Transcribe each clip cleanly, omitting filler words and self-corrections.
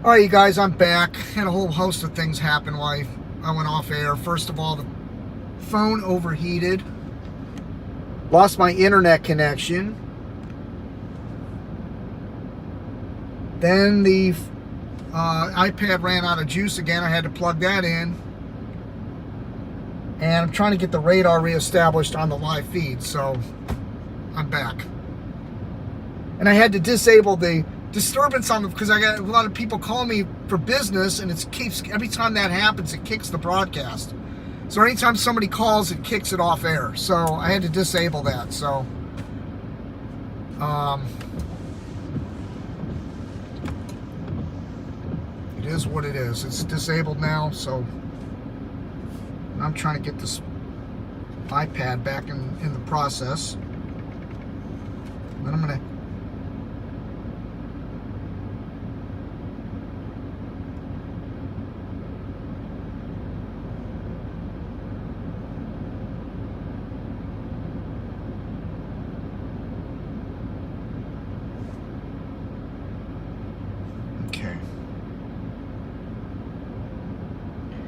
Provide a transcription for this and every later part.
All right, you guys, I'm back. Had a whole host of things happen while I went off air. First of all, the phone overheated. Lost my internet connection. Then the iPad ran out of juice again. I had to plug that in. And I'm trying to get the radar reestablished on the live feed, so I'm back. And I had to disable the disturbance on them because I got a lot of people calling me for business, and it keeps, every time that happens, it kicks the broadcast. So anytime somebody calls, it kicks it off air. So I had to disable that. So it is what it is. It's disabled now, so I'm trying to get this iPad back in the process. Then I'm gonna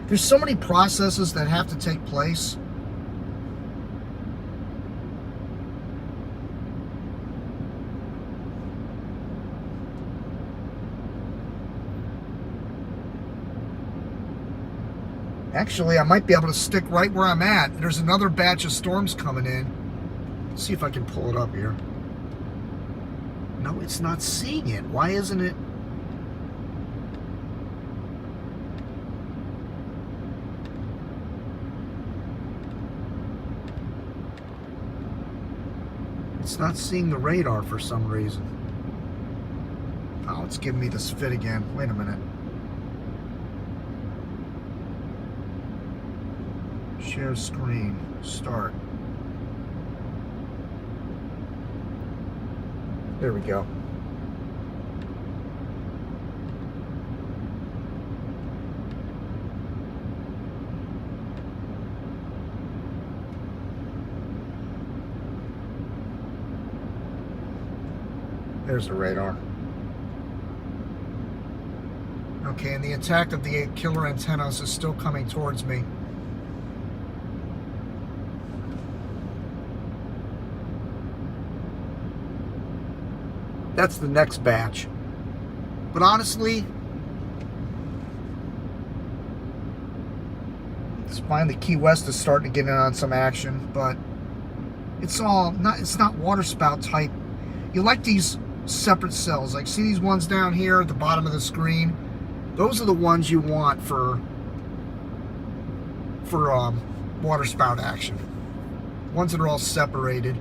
There's so many processes that have to take place. Actually, I might be able to stick right where I'm at. There's another batch of storms coming in. Let's see if I can pull it up here. No, it's not seeing it. Why isn't it? It's not seeing the radar for some reason. Oh, it's giving me this fit again. Wait a minute. Share screen. Start. There we go. There's the radar. Okay, and the attack of the killer antennas is still coming towards me. That's the next batch. But honestly, it's finally Key West is starting to get in on some action, but it's not water spout type. You like these separate cells. Like, see these ones down here at the bottom of the screen? Those are the ones you want for water spout action. Ones that are all separated.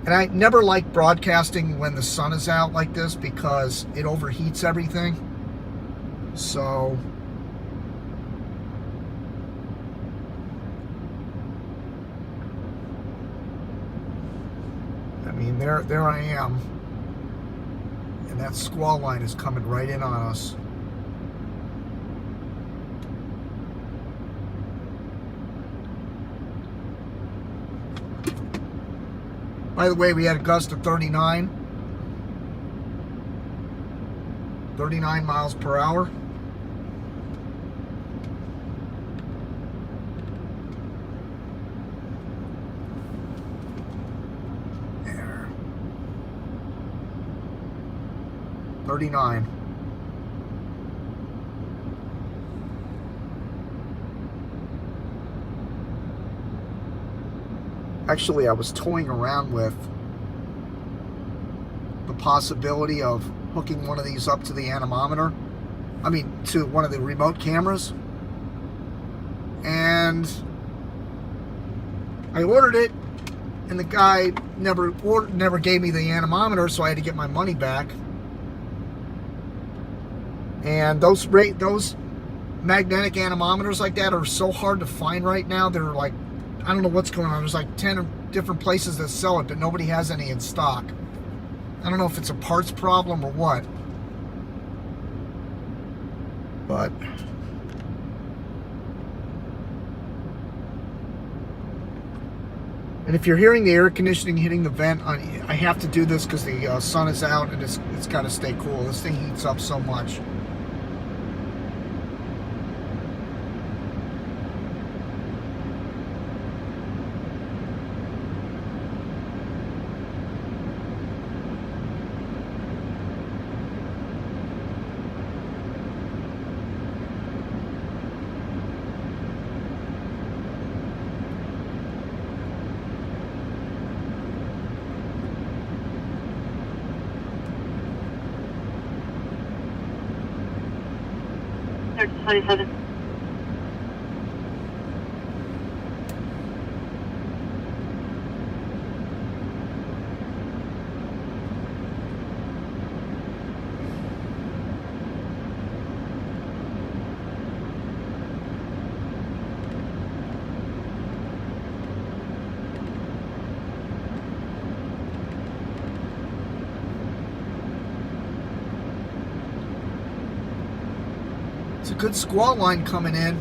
And I never like broadcasting when the sun is out like this because it overheats everything. So I mean, there I am, and that squall line is coming right in on us. By the way, we had a gust of 39 miles per hour. There. 39. Actually, I was toying around with the possibility of hooking one of these up to the anemometer. I mean, to one of the remote cameras. And I ordered it, and the guy never gave me the anemometer, so I had to get my money back. And those magnetic anemometers like that are so hard to find right now. They're like, I don't know what's going on. There's like 10 different places that sell it, but nobody has any in stock. I don't know if it's a parts problem or what. But And if you're hearing the air conditioning hitting the vent, I have to do this because the sun is out and it's got to stay cool. This thing heats up so much. There's 27. It's a good squall line coming in.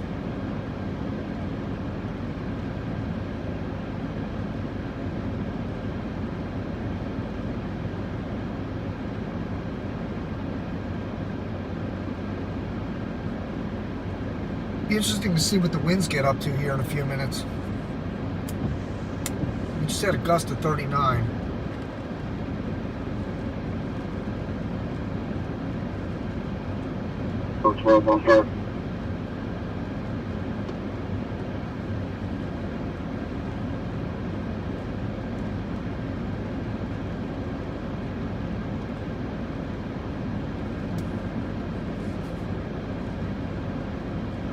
Be interesting to see what the winds get up to here in a few minutes. We just had a gust of 39. Oh, 12 on her.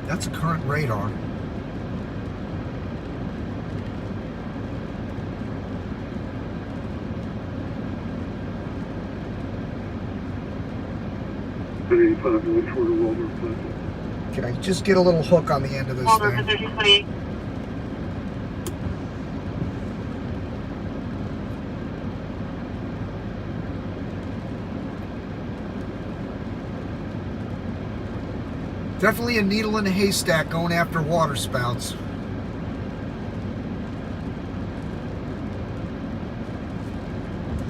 That's a current radar. Can I just get a little hook on the end of this Walter for thing? 3028. Definitely a needle in a haystack going after water spouts.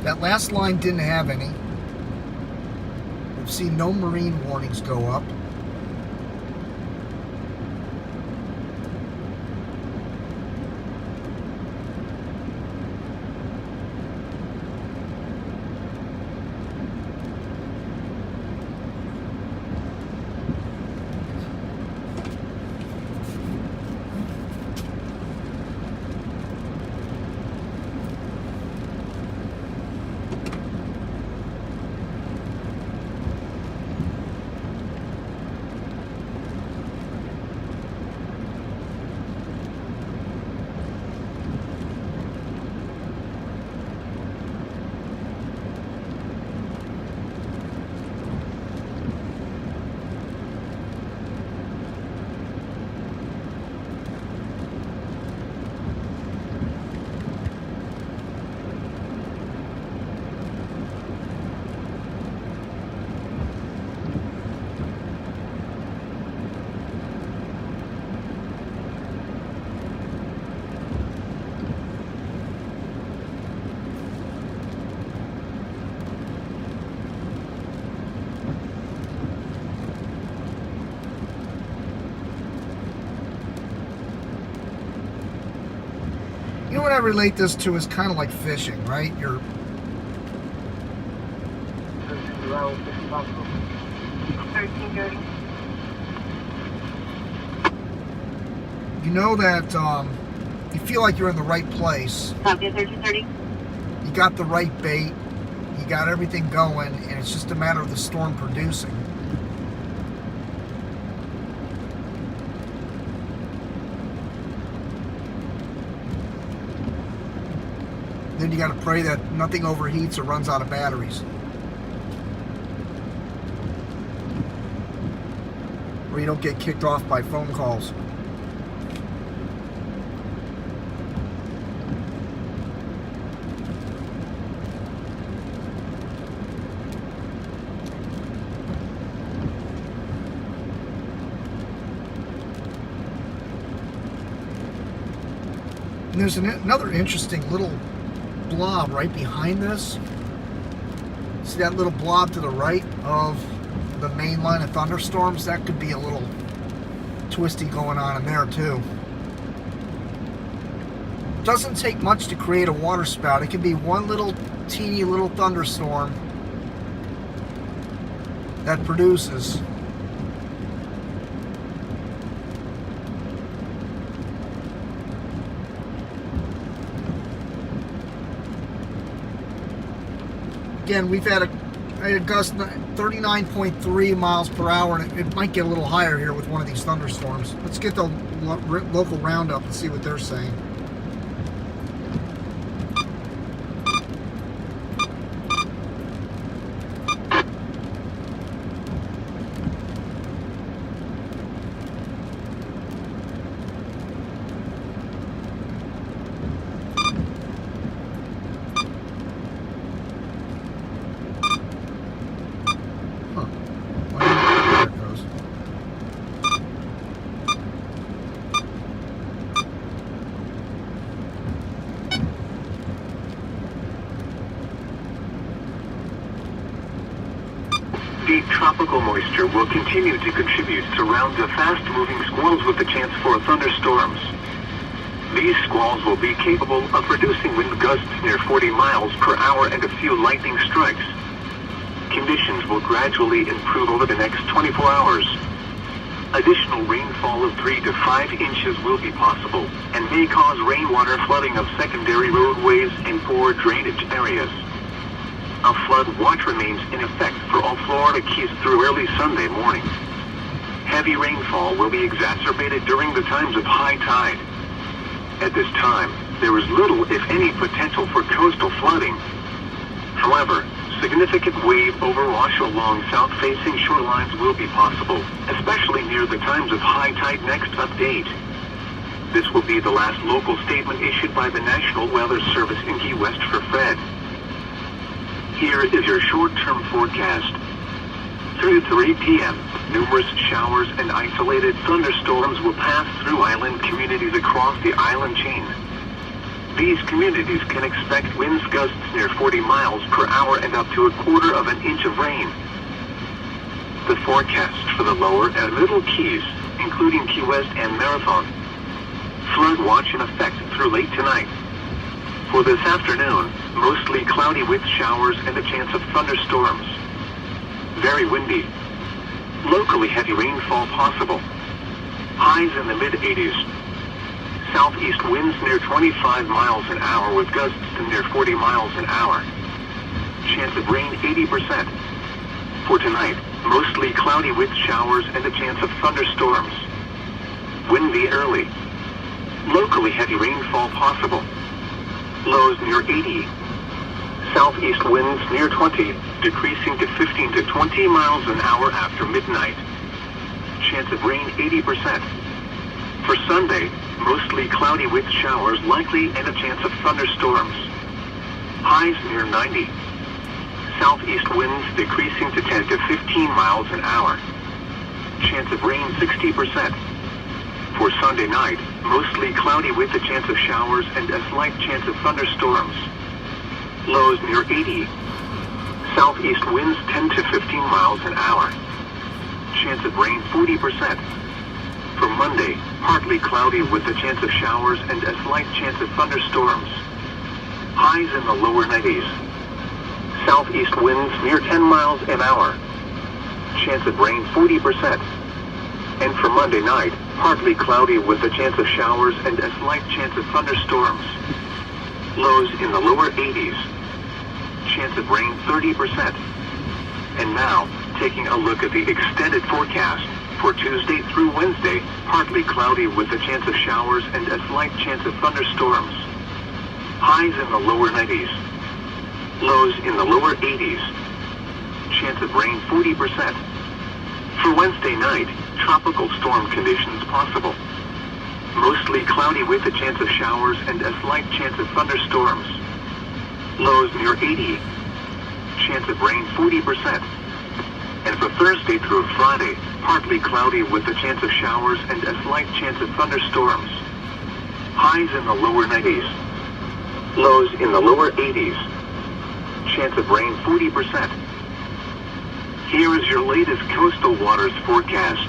That last line didn't have any. We've seen no marine warnings go up. You know what I relate this to is kind of like fishing, right? You're you know that you feel like you're in the right place. Copy, 1330. You got the right bait. You got everything going, and it's just a matter of the storm producing. Then you got to pray that nothing overheats or runs out of batteries. Or you don't get kicked off by phone calls. And there's another interesting little blob right behind this. See that little blob to the right of the main line of thunderstorms? That could be a little twisty going on in there too. Doesn't take much to create a water spout. It can be one little teeny little thunderstorm that produces again. We've had a gust 39.3 miles per hour, and it might get a little higher here with one of these thunderstorms. Let's get the local roundup and see what they're saying. Deep tropical moisture will continue to contribute to rounds of fast-moving squalls with the chance for thunderstorms. These squalls will be capable of producing wind gusts near 40 miles per hour and a few lightning strikes. Conditions will gradually improve over the next 24 hours. Additional rainfall of 3 to 5 inches will be possible and may cause rainwater flooding of secondary roadways and poor drainage areas. A flood watch remains in effect for all Florida Keys through early Sunday morning. Heavy rainfall will be exacerbated during the times of high tide. At this time, there is little, if any, potential for coastal flooding. However, significant wave overwash along south-facing shorelines will be possible, especially near the times of high tide. Next update. This will be the last local statement issued by the National Weather Service in Key West for Fred. Here is your short-term forecast. Through 3 p.m., numerous showers and isolated thunderstorms will pass through island communities across the island chain. These communities can expect wind gusts near 40 miles per hour and up to 1/4 of an inch of rain. The forecast for the lower and middle Keys, including Key West and Marathon. Flood watch in effect through late tonight. For this afternoon, mostly cloudy with showers and a chance of thunderstorms. Very windy. Locally heavy rainfall possible. Highs in the mid-80s. Southeast winds near 25 miles an hour with gusts to near 40 miles an hour. Chance of rain 80%. For tonight, mostly cloudy with showers and a chance of thunderstorms. Windy early. Locally heavy rainfall possible. Lows near 80. Southeast winds near 20, decreasing to 15 to 20 miles an hour after midnight. Chance of rain 80%. For Sunday, mostly cloudy with showers likely and a chance of thunderstorms. Highs near 90. Southeast winds decreasing to 10 to 15 miles an hour. Chance of rain 60%. For Sunday night, mostly cloudy with a chance of showers and a slight chance of thunderstorms. Lows near 80. Southeast winds 10 to 15 miles an hour. Chance of rain 40%. For Monday, partly cloudy with a chance of showers and a slight chance of thunderstorms. Highs in the lower 90s. Southeast winds near 10 miles an hour. Chance of rain 40%. And for Monday night, partly cloudy with a chance of showers and a slight chance of thunderstorms. Lows in the lower 80s. Chance of rain 30%. And now, taking a look at the extended forecast. For Tuesday through Wednesday, partly cloudy with a chance of showers and a slight chance of thunderstorms. Highs in the lower 90s. Lows in the lower 80s. Chance of rain 40%. For Wednesday night, tropical storm conditions possible. Mostly cloudy with a chance of showers and a slight chance of thunderstorms. Lows near 80. Chance of rain 40%. And for Thursday through Friday, partly cloudy with a chance of showers and a slight chance of thunderstorms. Highs in the lower 90s. Lows in the lower 80s. Chance of rain 40%. Here is your latest coastal waters forecast.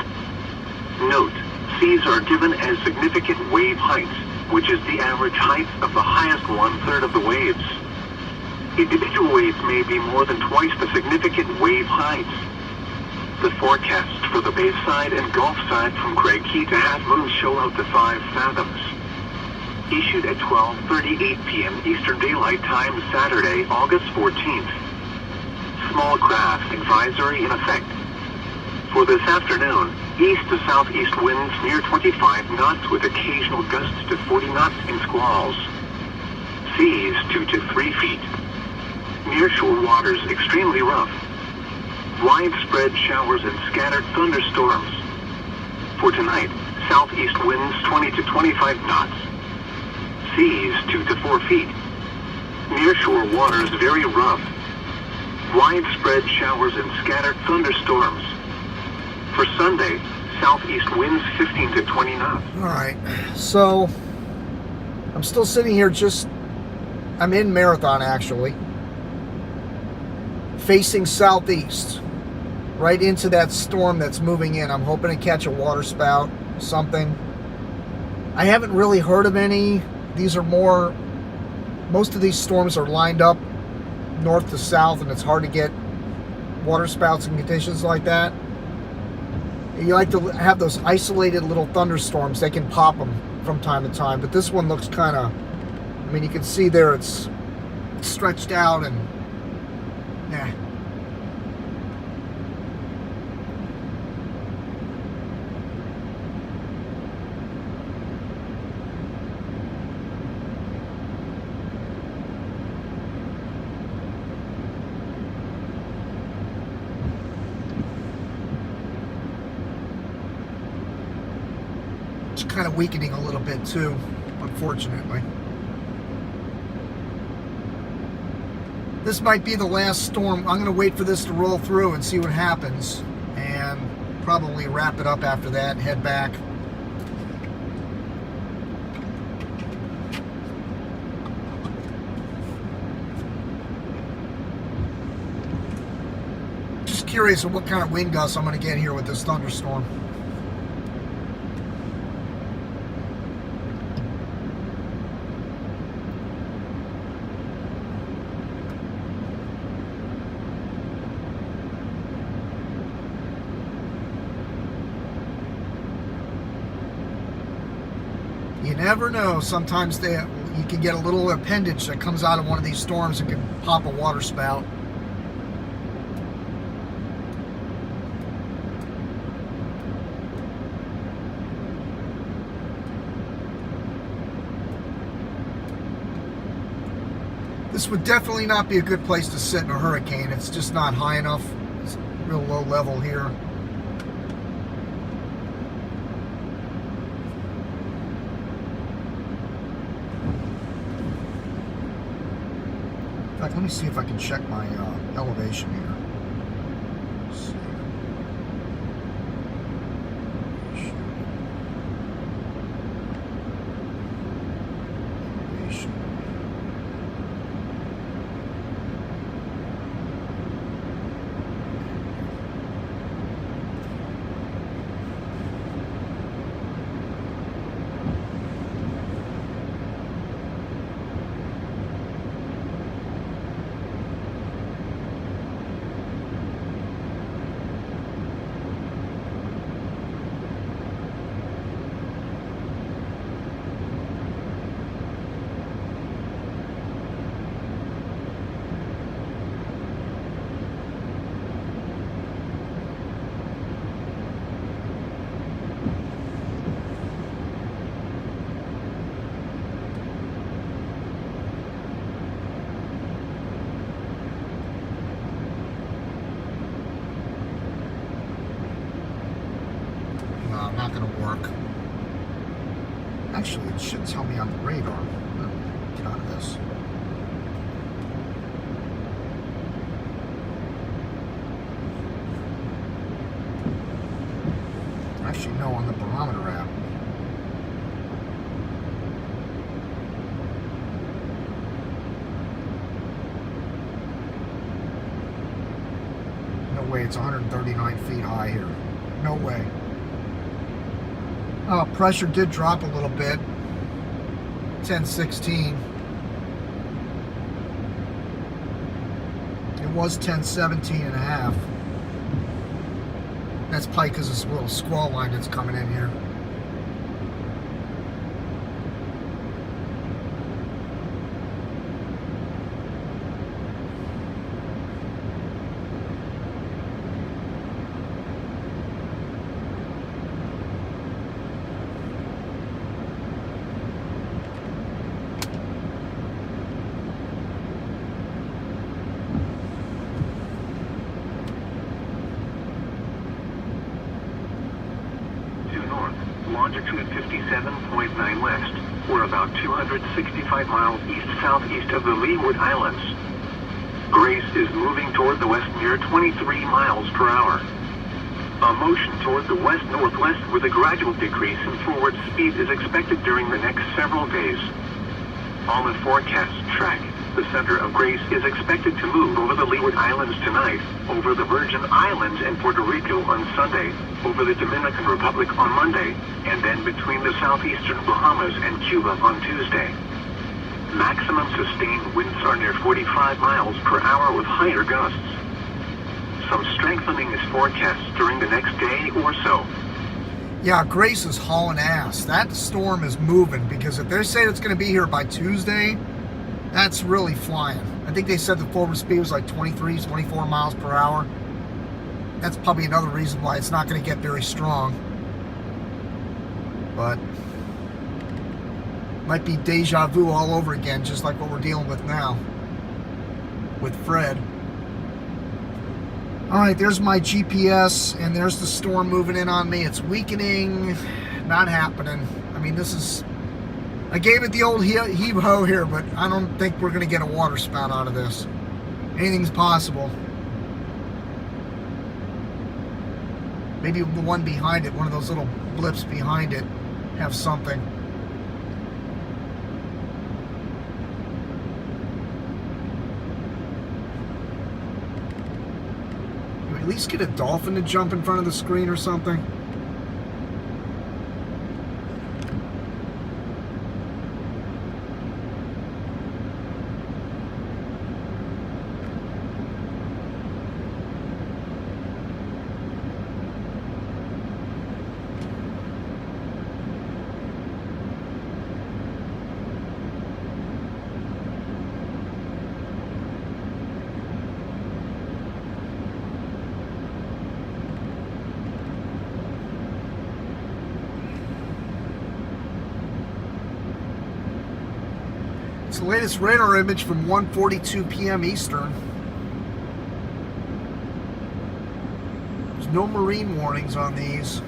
Note, seas are given as significant wave heights, which is the average height of the highest 1/3 of the waves. Individual waves may be more than twice the significant wave heights. The forecasts for the Bayside and Gulf side from Craig Key to Half Moon show out to 5 fathoms. Issued at 12:38 p.m. Eastern Daylight Time, Saturday, August 14th. Small craft advisory in effect. For this afternoon, east to southeast winds near 25 knots with occasional gusts to 40 knots in squalls. Seas 2 to 3 feet. Nearshore waters extremely rough. Widespread showers and scattered thunderstorms. For tonight, southeast winds 20 to 25 knots. Seas 2 to 4 feet. Nearshore waters very rough. Widespread showers and scattered thunderstorms. For Sunday, southeast winds 15 to 20 knots. All right, so I'm still sitting here I'm in Marathon actually, facing southeast, right into that storm that's moving in. I'm hoping to catch a water spout, something. I haven't really heard of any. Most of these storms are lined up north to south, and it's hard to get water spouts in conditions like that. You like to have those isolated little thunderstorms. They can pop them from time to time, but this one looks kind of, I mean, you can see there it's stretched out and, yeah. Kind of weakening a little bit too, unfortunately. This might be the last storm. I'm going to wait for this to roll through and see what happens, and probably wrap it up after that and head back. Just curious of what kind of wind gusts I'm going to get here with this thunderstorm. You never know. Sometimes you can get a little appendage that comes out of one of these storms and can pop a water spout. This would definitely not be a good place to sit in a hurricane. It's just not high enough. It's real low level here. In fact, let me see if I can check my elevation here. Let's see. Elevation. Not going to work. Actually, it should tell me on the radar. Get out of this. Actually, no, on the barometer app. way it's 139 feet high here. No way. Pressure did drop a little bit. 1016. It was 1017 and a half. That's probably because this little squall line that's coming in here. Longitude 57.9 west, or about 265 miles east-southeast of the Leeward Islands. Grace is moving toward the west near 23 miles per hour. A motion toward the west-northwest with a gradual decrease in forward speed is expected during the next several days. On the forecast track, the center of Grace is expected to move over the Leeward Islands tonight, over the Virgin Islands and Puerto Rico on Sunday, over the Dominican Republic on Monday, and then between the southeastern Bahamas and Cuba on Tuesday. Maximum sustained winds are near 45 miles per hour with higher gusts. Some strengthening is forecast during the next day or so. Yeah, Grace is hauling ass. That storm is moving, because if they're saying it's going to be here by Tuesday, that's really flying. I think they said the forward speed was like 23, 24 miles per hour. That's probably another reason why it's not going to get very strong. But might be deja vu all over again, just like what we're dealing with now with Fred. Alright, there's my GPS, and there's the storm moving in on me. It's weakening, not happening. I mean, this is... I gave it the old heave-ho here, but I don't think we're going to get a water spout out of this. Anything's possible. Maybe the one behind it, one of those little blips behind it, have something. Can we at least get a dolphin to jump in front of the screen or something? It's the latest radar image from 1:42 p.m. Eastern. There's no marine warnings on these.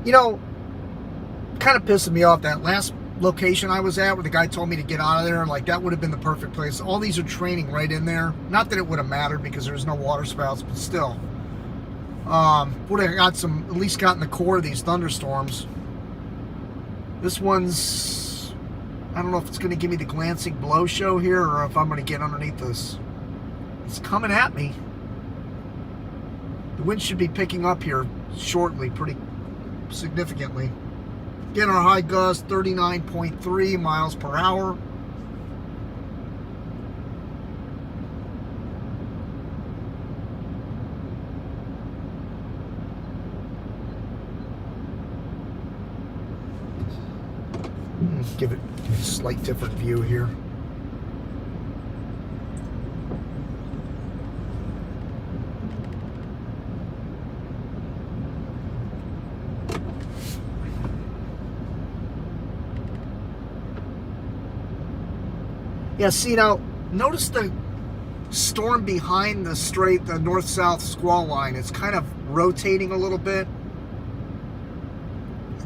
You know, kind of pissing me off, that last location I was at where the guy told me to get out of there, like that would have been the perfect place. All these are training right in there. Not that it would have mattered because there's no water spouts, but still. Would have got some, at least gotten the core of these thunderstorms. This one's, I don't know if it's going to give me the glancing blow show here or if I'm going to get underneath this. It's coming at me. The wind should be picking up here shortly, pretty significantly. Again, our high gust 39.3 miles per hour. Give it a slight different view here. Yeah, see now, notice the storm behind the north-south squall line. It's kind of rotating a little bit.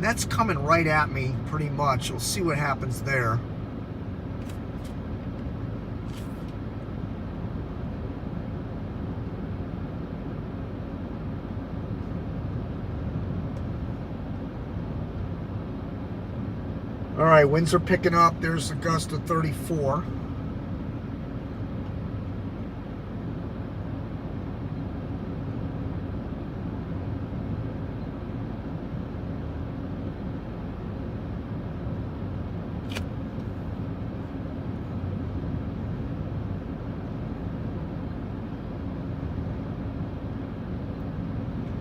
And that's coming right at me pretty much. We'll see what happens there. All right, winds are picking up. There's a gust of 34.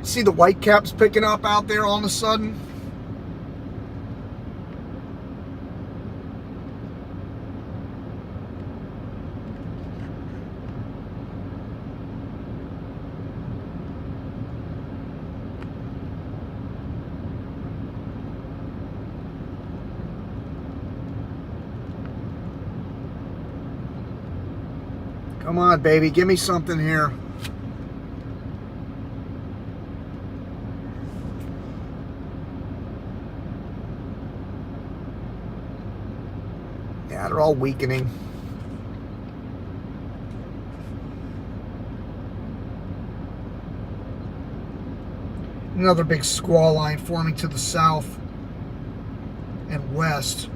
See the white caps picking up out there all of a sudden? Come on, baby, give me something here. Yeah, they're all weakening. Another big squall line forming to the south and west,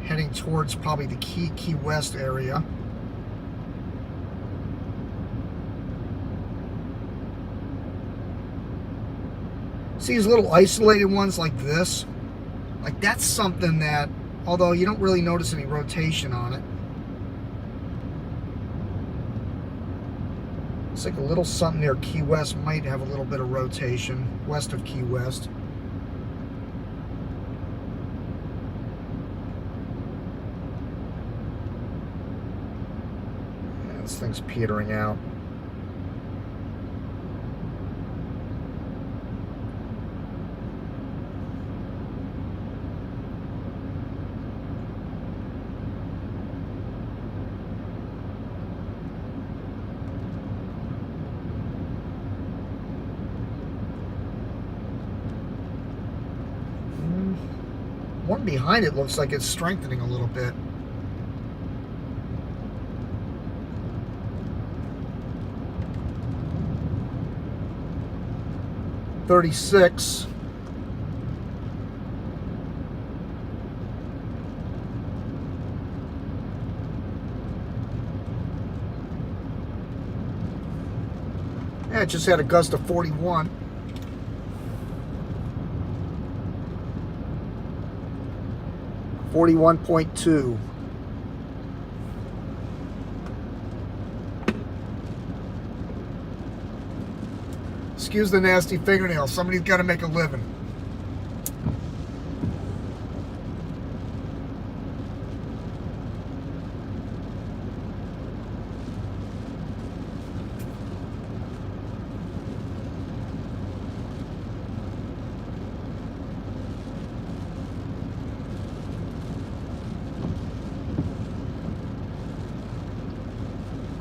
heading towards probably the Key West area. See these little isolated ones like this? Like that's something that, although you don't really notice any rotation on it. It's like a little something near Key West might have a little bit of rotation, west of Key West. Yeah, this thing's petering out. One behind it looks like it's strengthening a little bit. .36. Yeah, it just had a gust of 41. .2. Excuse the nasty fingernails. Somebody's got to make a living.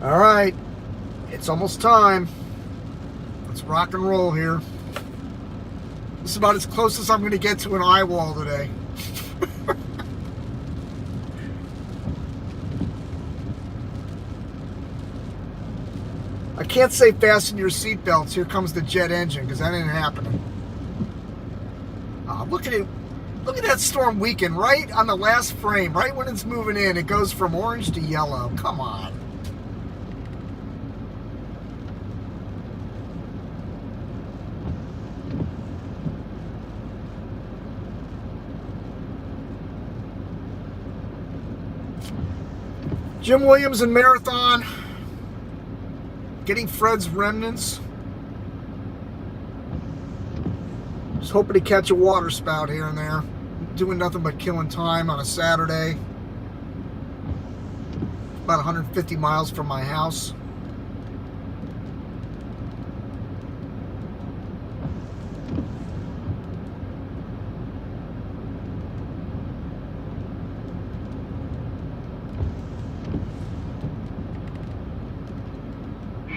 All right, it's almost time. Let's rock and roll here. This is about as close as I'm going to get to an eye wall today. I can't say fasten your seatbelts. Here comes the jet engine because that ain't happening. Look at it. Look at that storm weaken right on the last frame. Right when it's moving in, it goes from orange to yellow. Come on. Jim Williams in Marathon, getting Fred's remnants. Just hoping to catch a water spout here and there. Doing nothing but killing time on a Saturday. About 150 miles from my house.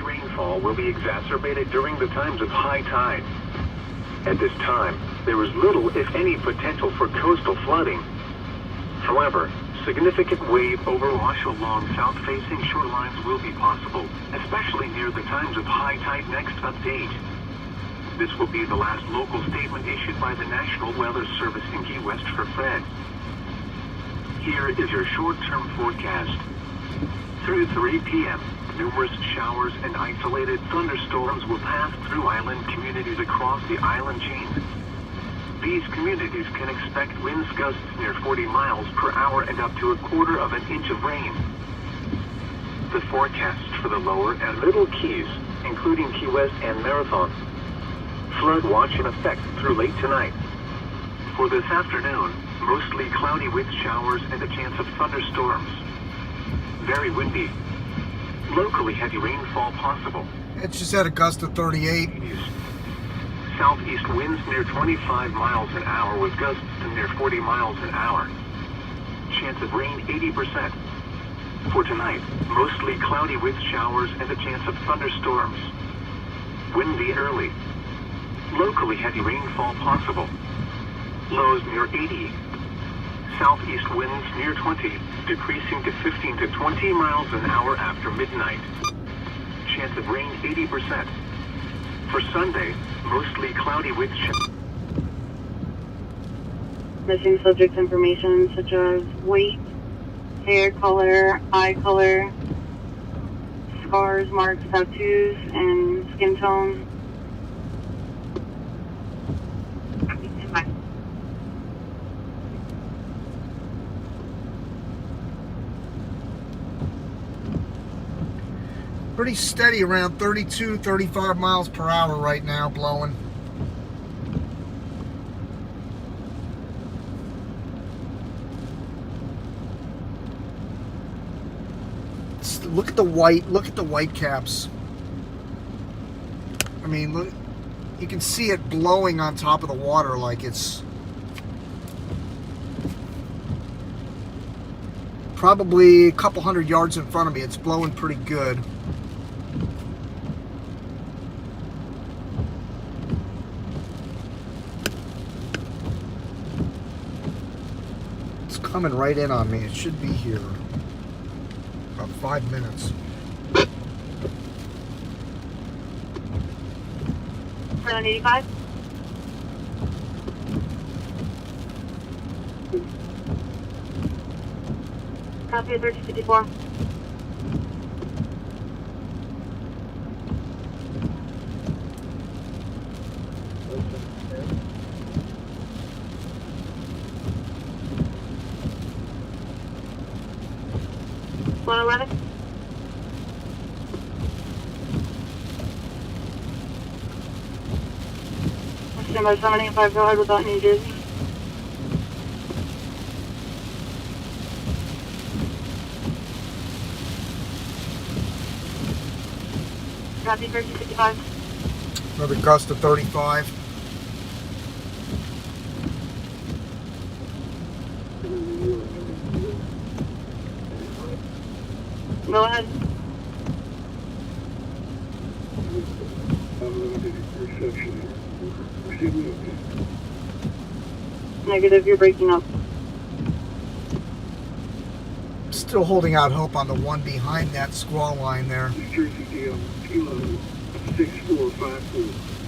Rainfall will be exacerbated during the times of high tide. At this time, there is little, if any, potential for coastal flooding. However, significant wave overwash along south-facing shorelines will be possible, especially near the times of high tide next update. This will be the last local statement issued by the National Weather Service in Key West for Fred. Here is your short-term forecast. Through 3 p.m., numerous showers and isolated thunderstorms will pass through island communities across the island chain. These communities can expect winds gusts near 40 miles per hour and up to 1/4 inch of rain. The forecasts for the lower and middle Keys, including Key West and Marathon. Flood watch in effect through late tonight. For this afternoon, mostly cloudy with showers and a chance of thunderstorms. Very windy. Locally heavy rainfall possible. It's just at a gust of 38. Southeast winds near 25 miles an hour with gusts to near 40 miles an hour. Chance of rain 80%. For tonight, mostly cloudy with showers and a chance of thunderstorms. Windy early. Locally heavy rainfall possible. Lows near 80. Southeast winds near 20, decreasing to 15 to 20 miles an hour after midnight. Chance of rain 80%. For Sunday, mostly cloudy with Missing subject information such as weight, hair color, eye color, scars, marks, tattoos, and skin tone. Pretty steady around 32, 35 miles per hour right now blowing. Look at the white caps. I mean, look, you can see it blowing on top of the water like it's probably a couple hundred yards in front of me. It's blowing pretty good. It's coming right in on me. It should be here. About 5 minutes. 785. Copy of 1354. One 11. Stand by 785, go ahead without New Jersey. Copy 1355. Another gust of 35. Go ahead. Negative, you're breaking up. Still holding out hope on the one behind that squall line there. Jersey deal, Kilo 6454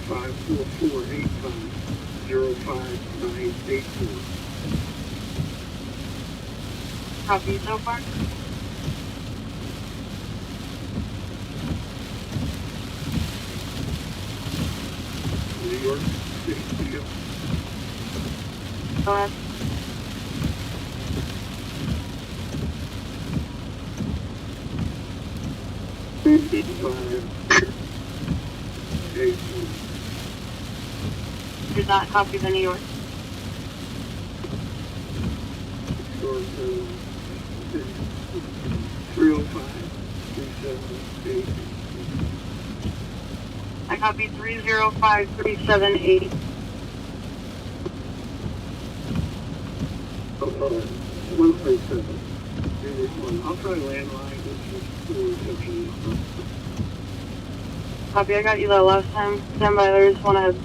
54485 05984. Copy so far. New York, 60. Go ahead. Did not copy the New York. York, 305-378. I copy 305378. 137. I'll try landline. This is full reception. Copy, I got you that last time. Stand by, there's one ahead.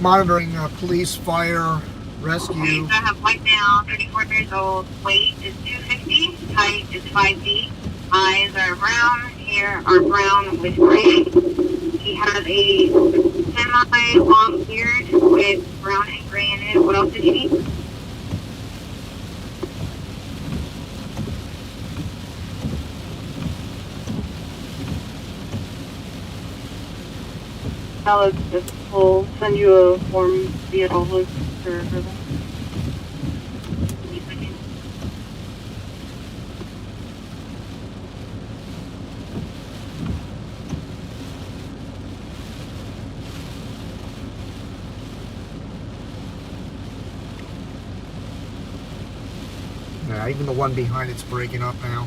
Monitoring police, fire, Okay, rescue. so I have white male, 34 years old, weight is 250, height is 5 feet, eyes are brown, hair are brown with gray. He has a semi-long beard with brown and gray in it. What else did you need? We'll send you a form via Outlook for them. Yeah, even the one behind it's breaking up now.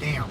Damn.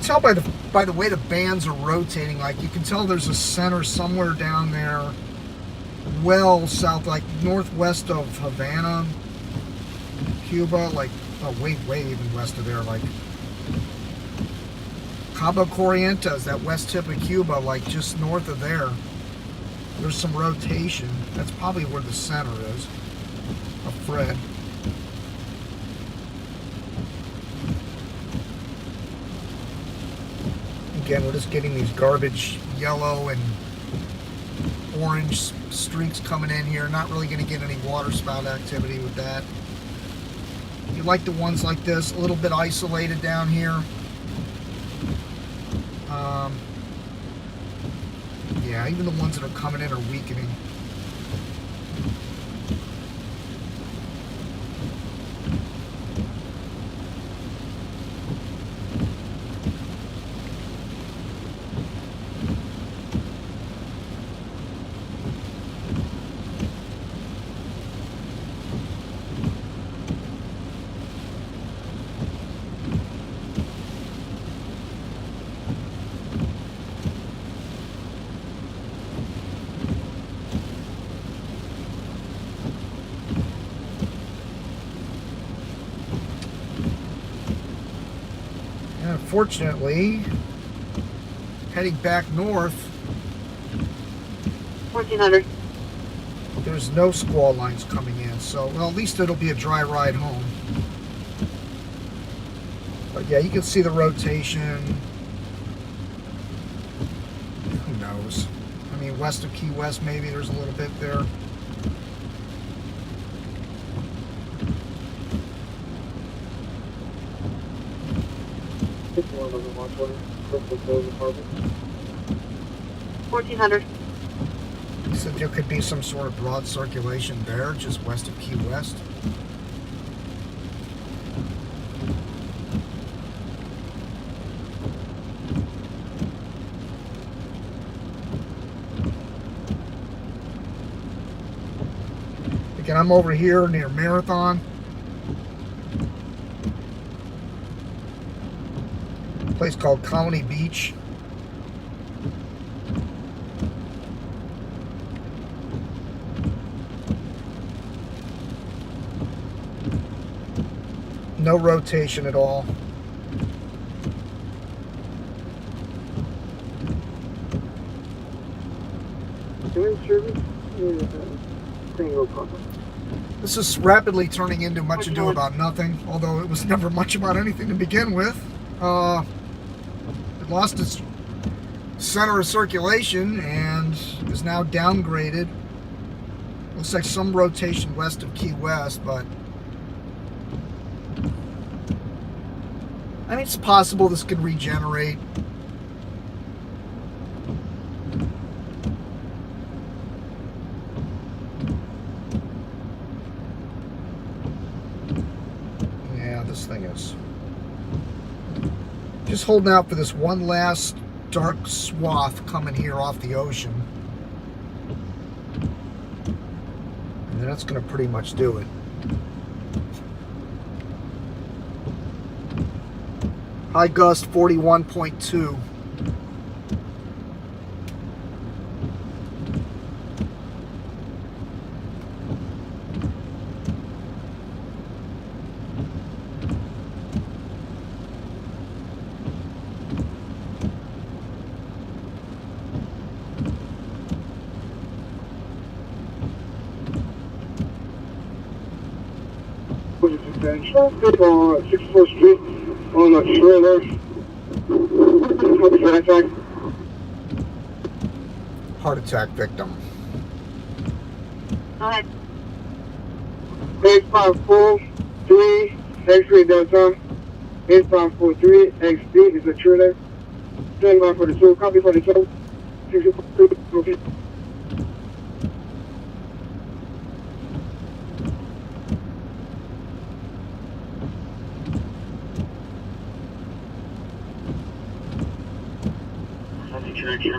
Tell by the way the bands are rotating, like you can tell there's a center somewhere down there, well south, like northwest of Havana, Cuba, like way even west of there, like Cabo Corrientes, that west tip of Cuba, like just north of there. There's some rotation. That's probably where the center is of Fred. Again, we're just getting these garbage yellow and orange streaks coming in here. Not really going to get any water spout activity with that. You like the ones like this, a little bit isolated down here. Yeah, even the ones that are coming in are weakening. Unfortunately, heading back north, 1400. there's no squall lines coming in, so well, at least it'll be a dry ride home. But yeah, you can see the rotation. Who knows? I mean, west of Key West, maybe there's a little bit there. One of them on 20, Crystal Cove Apartment. 1400. So there could be some sort of broad circulation there, just west of Key West. Again, I'm over here near Marathon. A place called Colony Beach. No rotation at all. Doing service is single problem. This is rapidly turning into much ado about nothing, although it was never much about anything to begin with. It lost its center of circulation and is now downgraded. Looks like some rotation west of Key West, but I mean, it's possible this could regenerate. Yeah, this thing is just holding out for this one last dark swath coming here off the ocean. And then that's going to pretty much do it. High gust 41.2. Traffic on 64th Street on a trailer. Copy for attack. Heart attack victim. Go ahead. 8543 X-ray Delta. 8543 XD is a trailer. Stand by for the tool. Copy for the tool. 64.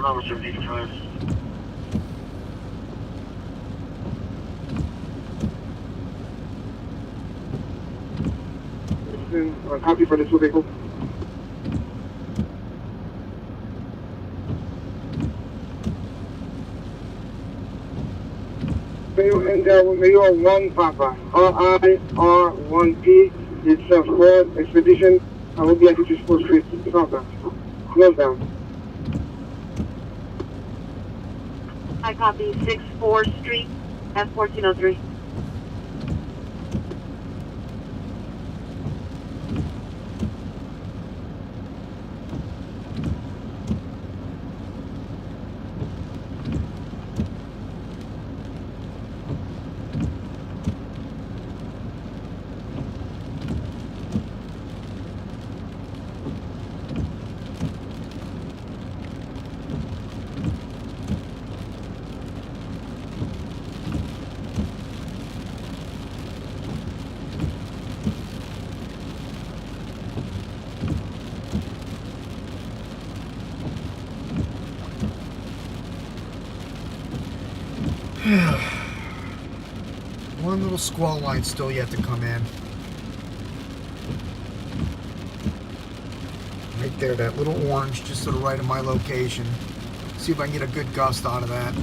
Number 75. Copy for the two vehicle. Mayor 1 Papa. RIR1P. It's a Ford Expedition. I will be at 64th Street. Southbound. Close down. I copy 64th Street, F1403. One little squall line still yet to come in. Right there, that little orange just to the right of my location. See if I can get a good gust out of that.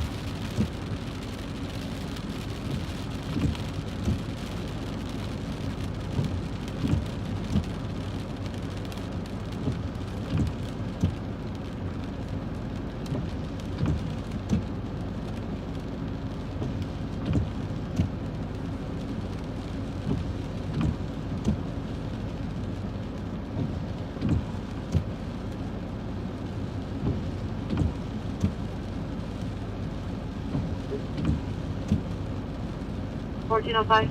$14.05.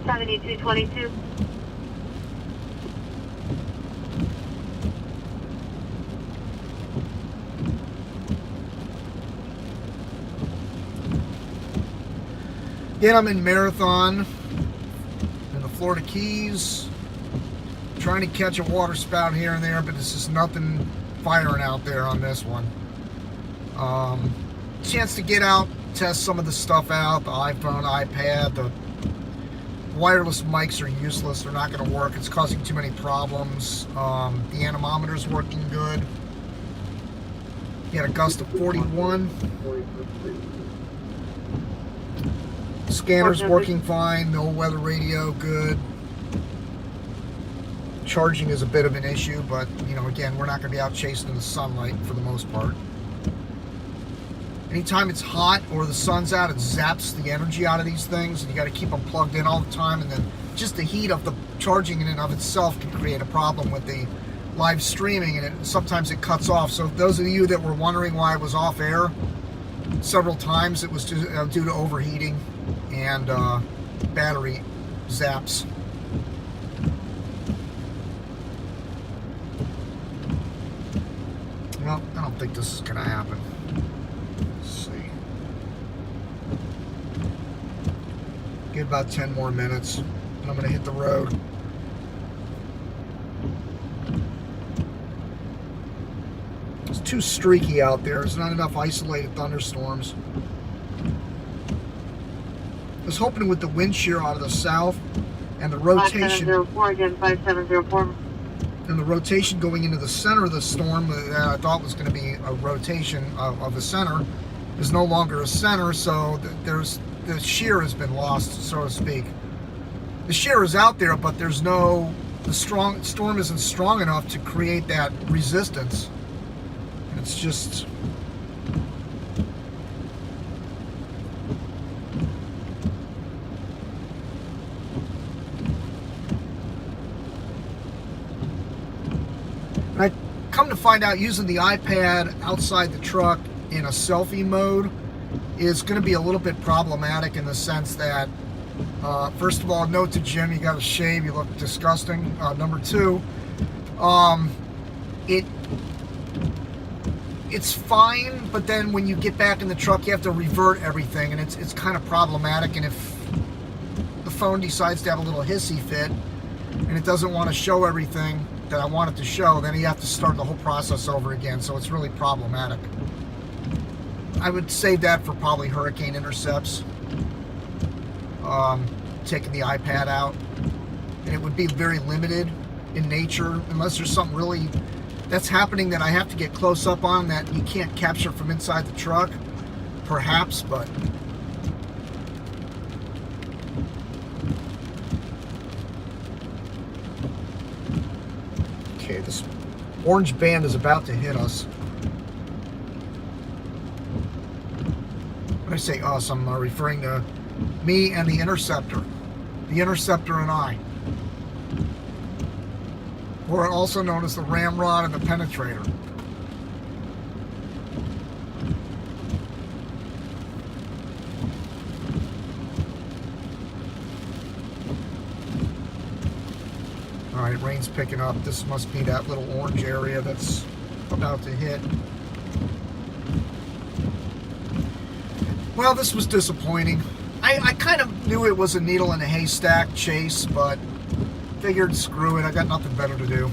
$72.22. Again, I'm in Marathon in the Florida Keys, trying to catch a water spout here and there, but this is nothing firing out there on this one. Chance to get out, test some of the stuff out, the iPhone, iPad, the wireless mics are useless. They're not going to work. It's causing too many problems. The anemometer's working good. You had a gust of 41. Scanner's working fine. No weather radio, good. Charging is a bit of an issue, but, you know, again, we're not going to be out chasing in the sunlight for the most part. Anytime it's hot or the sun's out, it zaps the energy out of these things, and you got to keep them plugged in all the time, and then just the heat of the charging in and of itself can create a problem with the live streaming, and sometimes it cuts off. So those of you that were wondering why it was off air several times, it was due to overheating and battery zaps. Well, I don't think this is going to happen. Let's see. Get about 10 more minutes, and I'm going to hit the road. It's too streaky out there. There's not enough isolated thunderstorms. I was hoping with the wind shear out of the south and the rotation. 5704 again, 5704. And the rotation going into the center of the storm that I thought was going to be a rotation of the center is no longer a center, so the shear has been lost, so to speak. The shear is out there, but the storm isn't strong enough to create that resistance. It's just I come to find out using the iPad outside the truck in a selfie mode is going to be a little bit problematic in the sense that, first of all, note to Jim, you got to shave, you look disgusting. Number two, it's fine, but then when you get back in the truck, you have to revert everything, and it's kind of problematic. And if the phone decides to have a little hissy fit and it doesn't want to show everything that I want it to show, then you have to start the whole process over again. So it's really problematic. I would save that for probably hurricane intercepts, taking the iPad out, and it would be very limited in nature unless there's something really that's happening that I have to get close up on that you can't capture from inside the truck, perhaps, but okay, this orange band is about to hit us. When I say us, I'm referring to me and the Interceptor. The Interceptor and I. Or also known as the Ramrod and the Penetrator. Alright, rain's picking up. This must be that little orange area that's about to hit. Well, this was disappointing. I kind of knew it was a needle in a haystack chase, but figured, screw it, I got nothing better to do.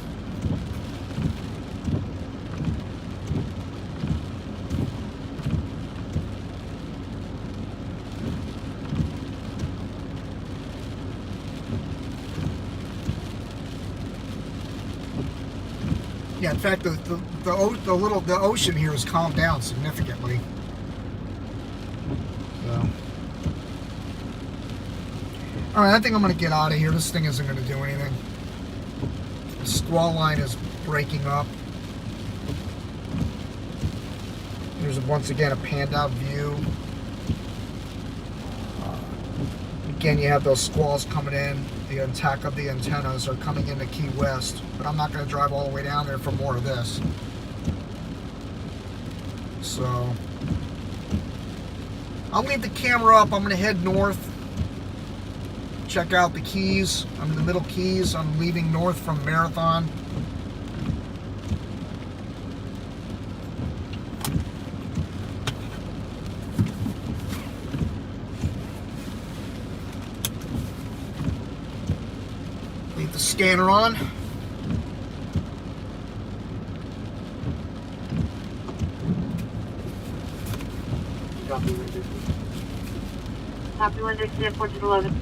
Yeah, in fact, the ocean here has calmed down significantly. So. Alright, I think I'm going to get out of here. This thing isn't going to do anything. The squall line is breaking up. There's once again a panned out view. Again, you have those squalls coming in. The attack of the antennas are coming into Key West. But I'm not going to drive all the way down there for more of this. So, I'll leave the camera up. I'm going to head north. Check out the Keys. I'm in the Middle Keys. I'm leaving north from Marathon. Leave the scanner on. Copy 160 at 1411.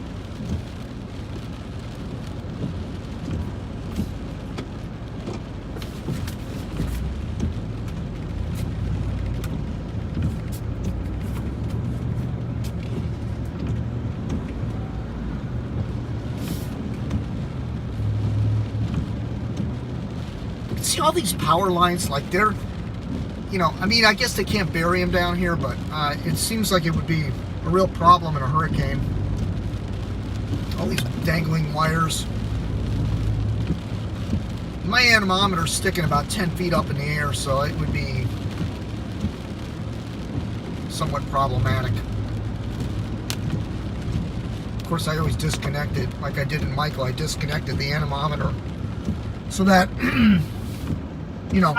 all these power lines, like they're, you know, I mean, I guess they can't bury them down here, but it seems like it would be a real problem in a hurricane. All these dangling wires. My anemometer's sticking about 10 feet up in the air, so it would be somewhat problematic. Of course, I always disconnect it, like I did in Michael. I disconnected the anemometer so that, you know,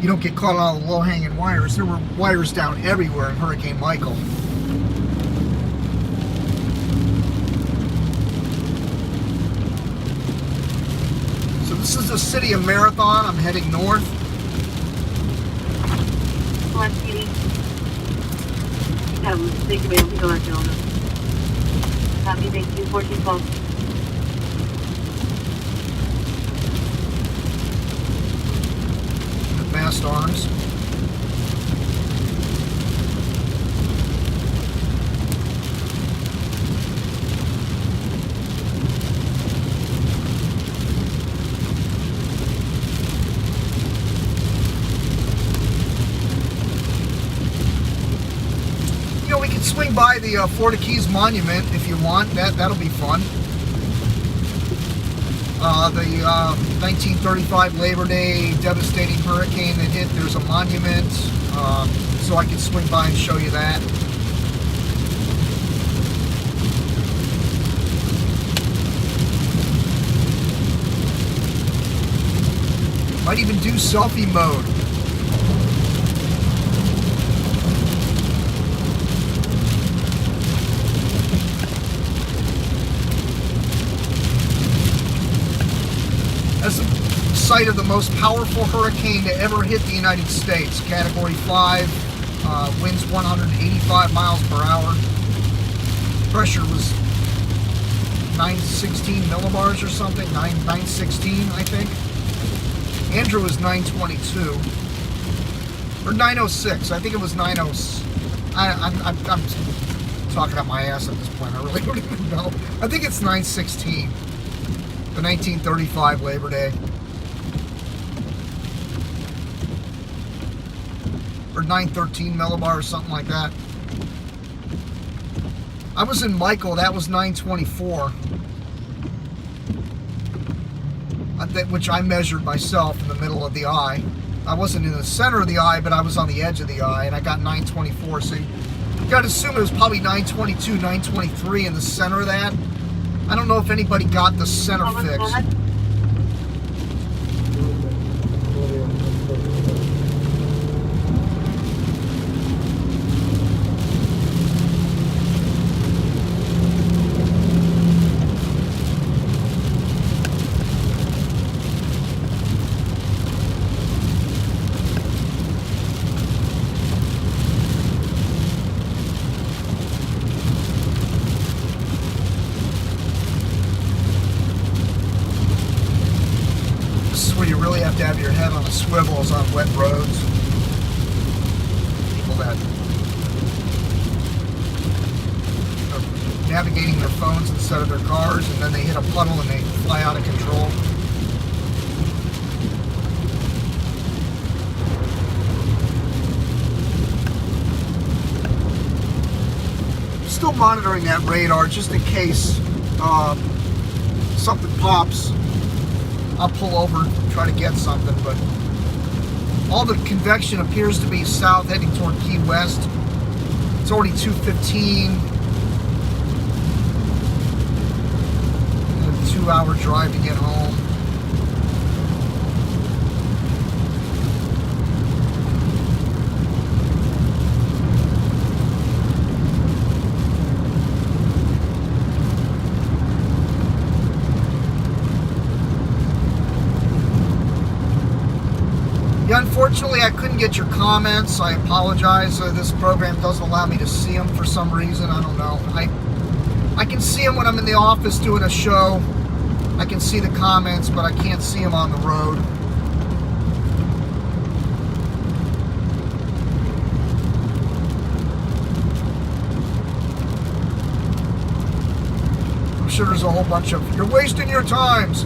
you don't get caught on all the low-hanging wires. There were wires down everywhere in Hurricane Michael. So this is the city of Marathon. I'm heading north. Copy, thank you, 1412. Mast arms. You know, we can swing by the Florida Keys Monument if you want. That'll be fun. The 1935 Labor Day devastating hurricane that hit, there's a monument, so I can swing by and show you that. Might even do selfie mode. That's the site of the most powerful hurricane to ever hit the United States. Category 5, winds 185 miles per hour. Pressure was 916 millibars or something, 916 I think. Andrew was 922 or 906. I think it was 906. I'm talking out my ass at this point. I really don't even know. I think it's 916. The 1935 Labor Day. Or 913 millibar or something like that. I was in Michael, that was 924. Which I measured myself in the middle of the eye. I wasn't in the center of the eye, but I was on the edge of the eye, and I got 924. So you got to assume it was probably 922, 923 in the center of that. I don't know if anybody got the center fix. Where you really have to have your head on a swivel is on wet roads. People that are navigating their phones instead of their cars, and then they hit a puddle and they fly out of control. Still monitoring that radar just in case something pops. I'll pull over and try to get something, but all the convection appears to be south, heading toward Key West. It's already 2:15. A 2-hour drive to get home. Yeah, unfortunately, I couldn't get your comments. I apologize. This program doesn't allow me to see them for some reason. I don't know. I can see them when I'm in the office doing a show. I can see the comments, but I can't see them on the road. sure there's a whole bunch of, you're wasting your times.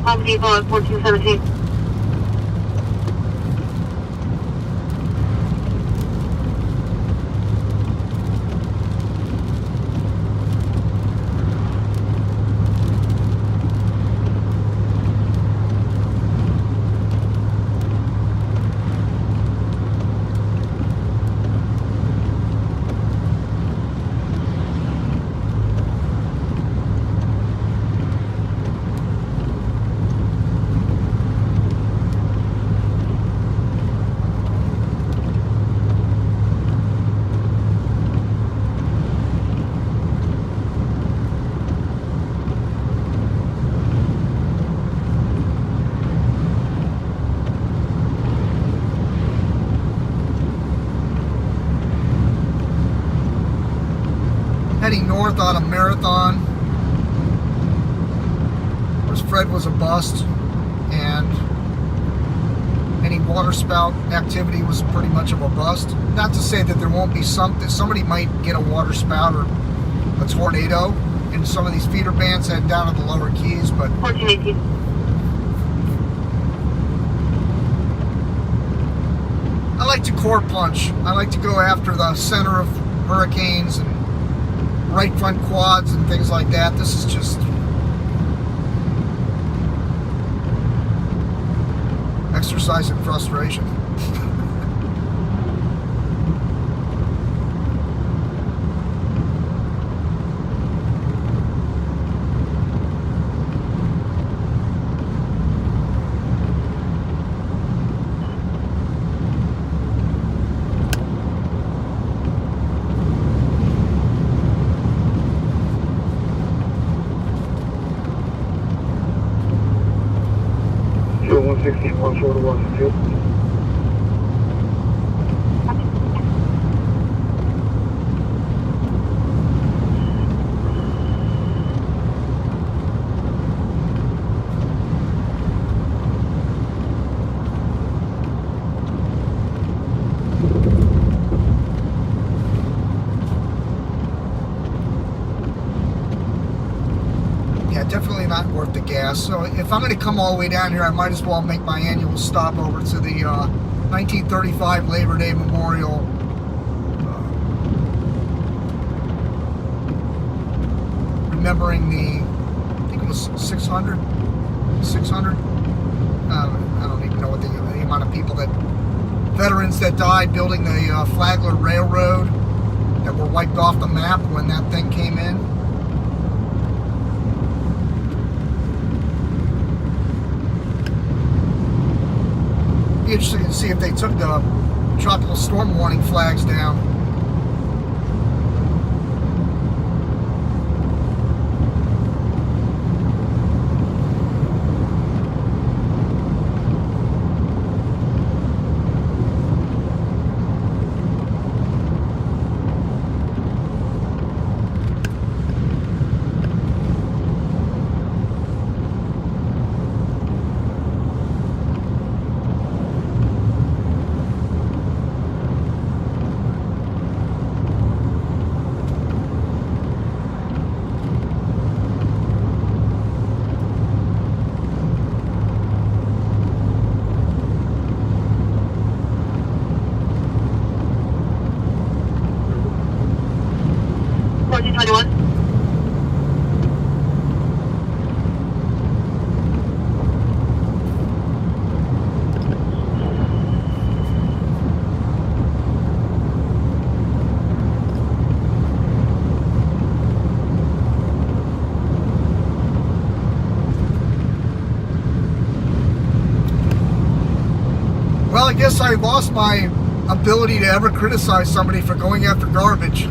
Home Depot at 1417. Heading north on a Marathon. Whereas Fred was a bust, and any water spout activity was pretty much of a bust. Not to say that there won't be something. Somebody might get a water spout or a tornado in some of these feeder bands heading down to the lower Keys, but 1418. I like to core punch. I like to go after the center of hurricanes and right front quads and things like that. This is just exercise in frustration. Field 116, 1 short of Washington. Yeah, definitely not worth the gas. So if I'm going to come all the way down here, I might as well make my annual stop over to the 1935 Labor Day Memorial. Remembering the, I think it was 600? I don't even know what the amount of people that, veterans that died building the Flagler Railroad that were wiped off the map when that thing came in. Be interesting to see if they took the tropical storm warning flags down. Well, I guess I lost my ability to ever criticize somebody for going after garbage.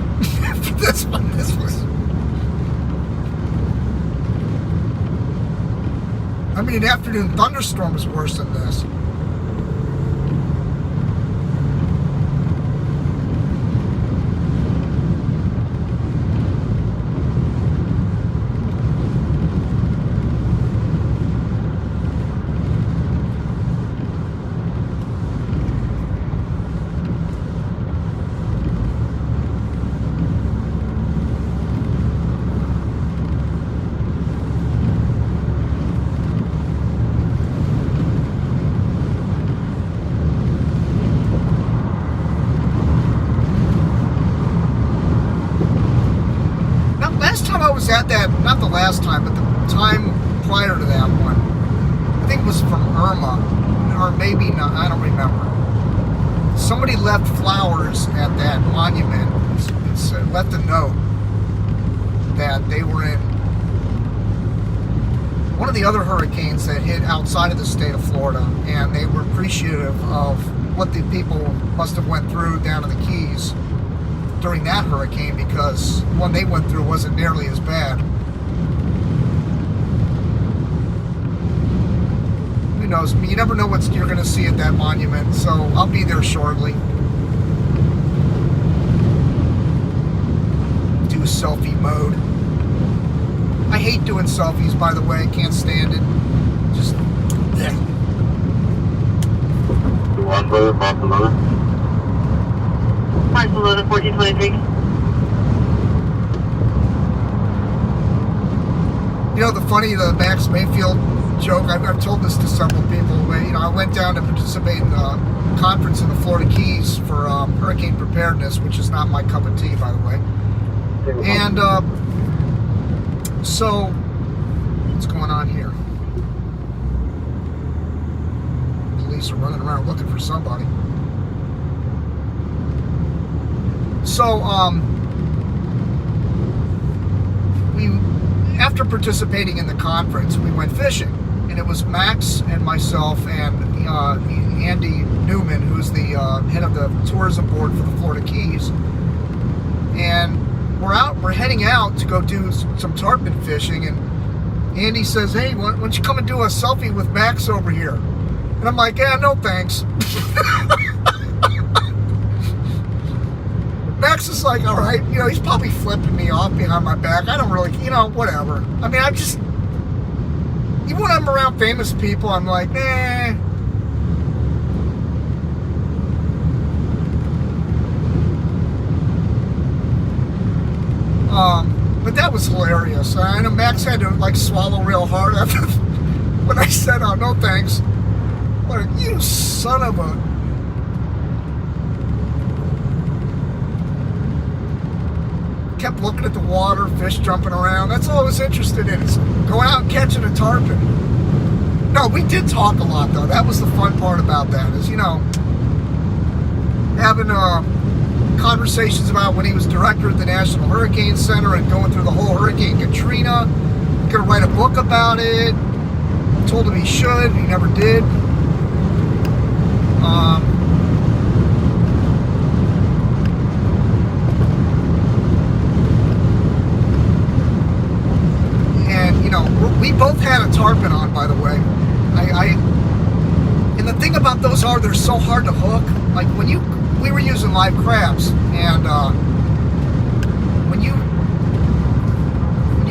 This was. I mean, an afternoon thunderstorm was worse than this. last time, but the time prior to that one, I think it was from Irma, or maybe not, I don't remember. Somebody left flowers at that monument. It left a note that they were in one of the other hurricanes that hit outside of the state of Florida, and they were appreciative of what the people must have went through down in the Keys during that hurricane, because the one they went through wasn't nearly as bad. Who knows? You never know what you're going to see at that monument, so I'll be there shortly. Do selfie mode. I hate doing selfies, by the way. I can't stand it. Just, yeah. One brother, Barcelona. Barcelona 1423. You know, the Max Mayfield joke, I've told this to several people. You know, I went down to participate in a conference in the Florida Keys for hurricane preparedness, which is not my cup of tea, by the way. And so, what's going on here? Police are running around looking for somebody. So, after participating in the conference, we went fishing. And it was Max and myself and Andy Newman, who's the head of the tourism board for the Florida Keys. And we're heading out to go do some tarpon fishing, and Andy says, hey, why don't you come and do a selfie with Max over here? And I'm like, yeah, no thanks. Max is like, all right, you know, he's probably flipping me off behind my back. I don't really, you know, whatever. I mean, even when I'm around famous people, I'm like, nah. But that was hilarious. I know Max had to like swallow real hard after when I said, oh, no thanks. Like, you son of a... Kept looking at the water, fish jumping around. That's all I was interested in, is going out and catching a tarpon. No, we did talk a lot, though. That was the fun part about that, is, you know, having conversations about when he was director of the National Hurricane Center and going through the whole Hurricane Katrina. Gonna write a book about it. Told him he should. He never did. And, you know, we both had a tarpon on, by the way. And the thing about those are, they're so hard to hook. Like, we were using live crabs, and when you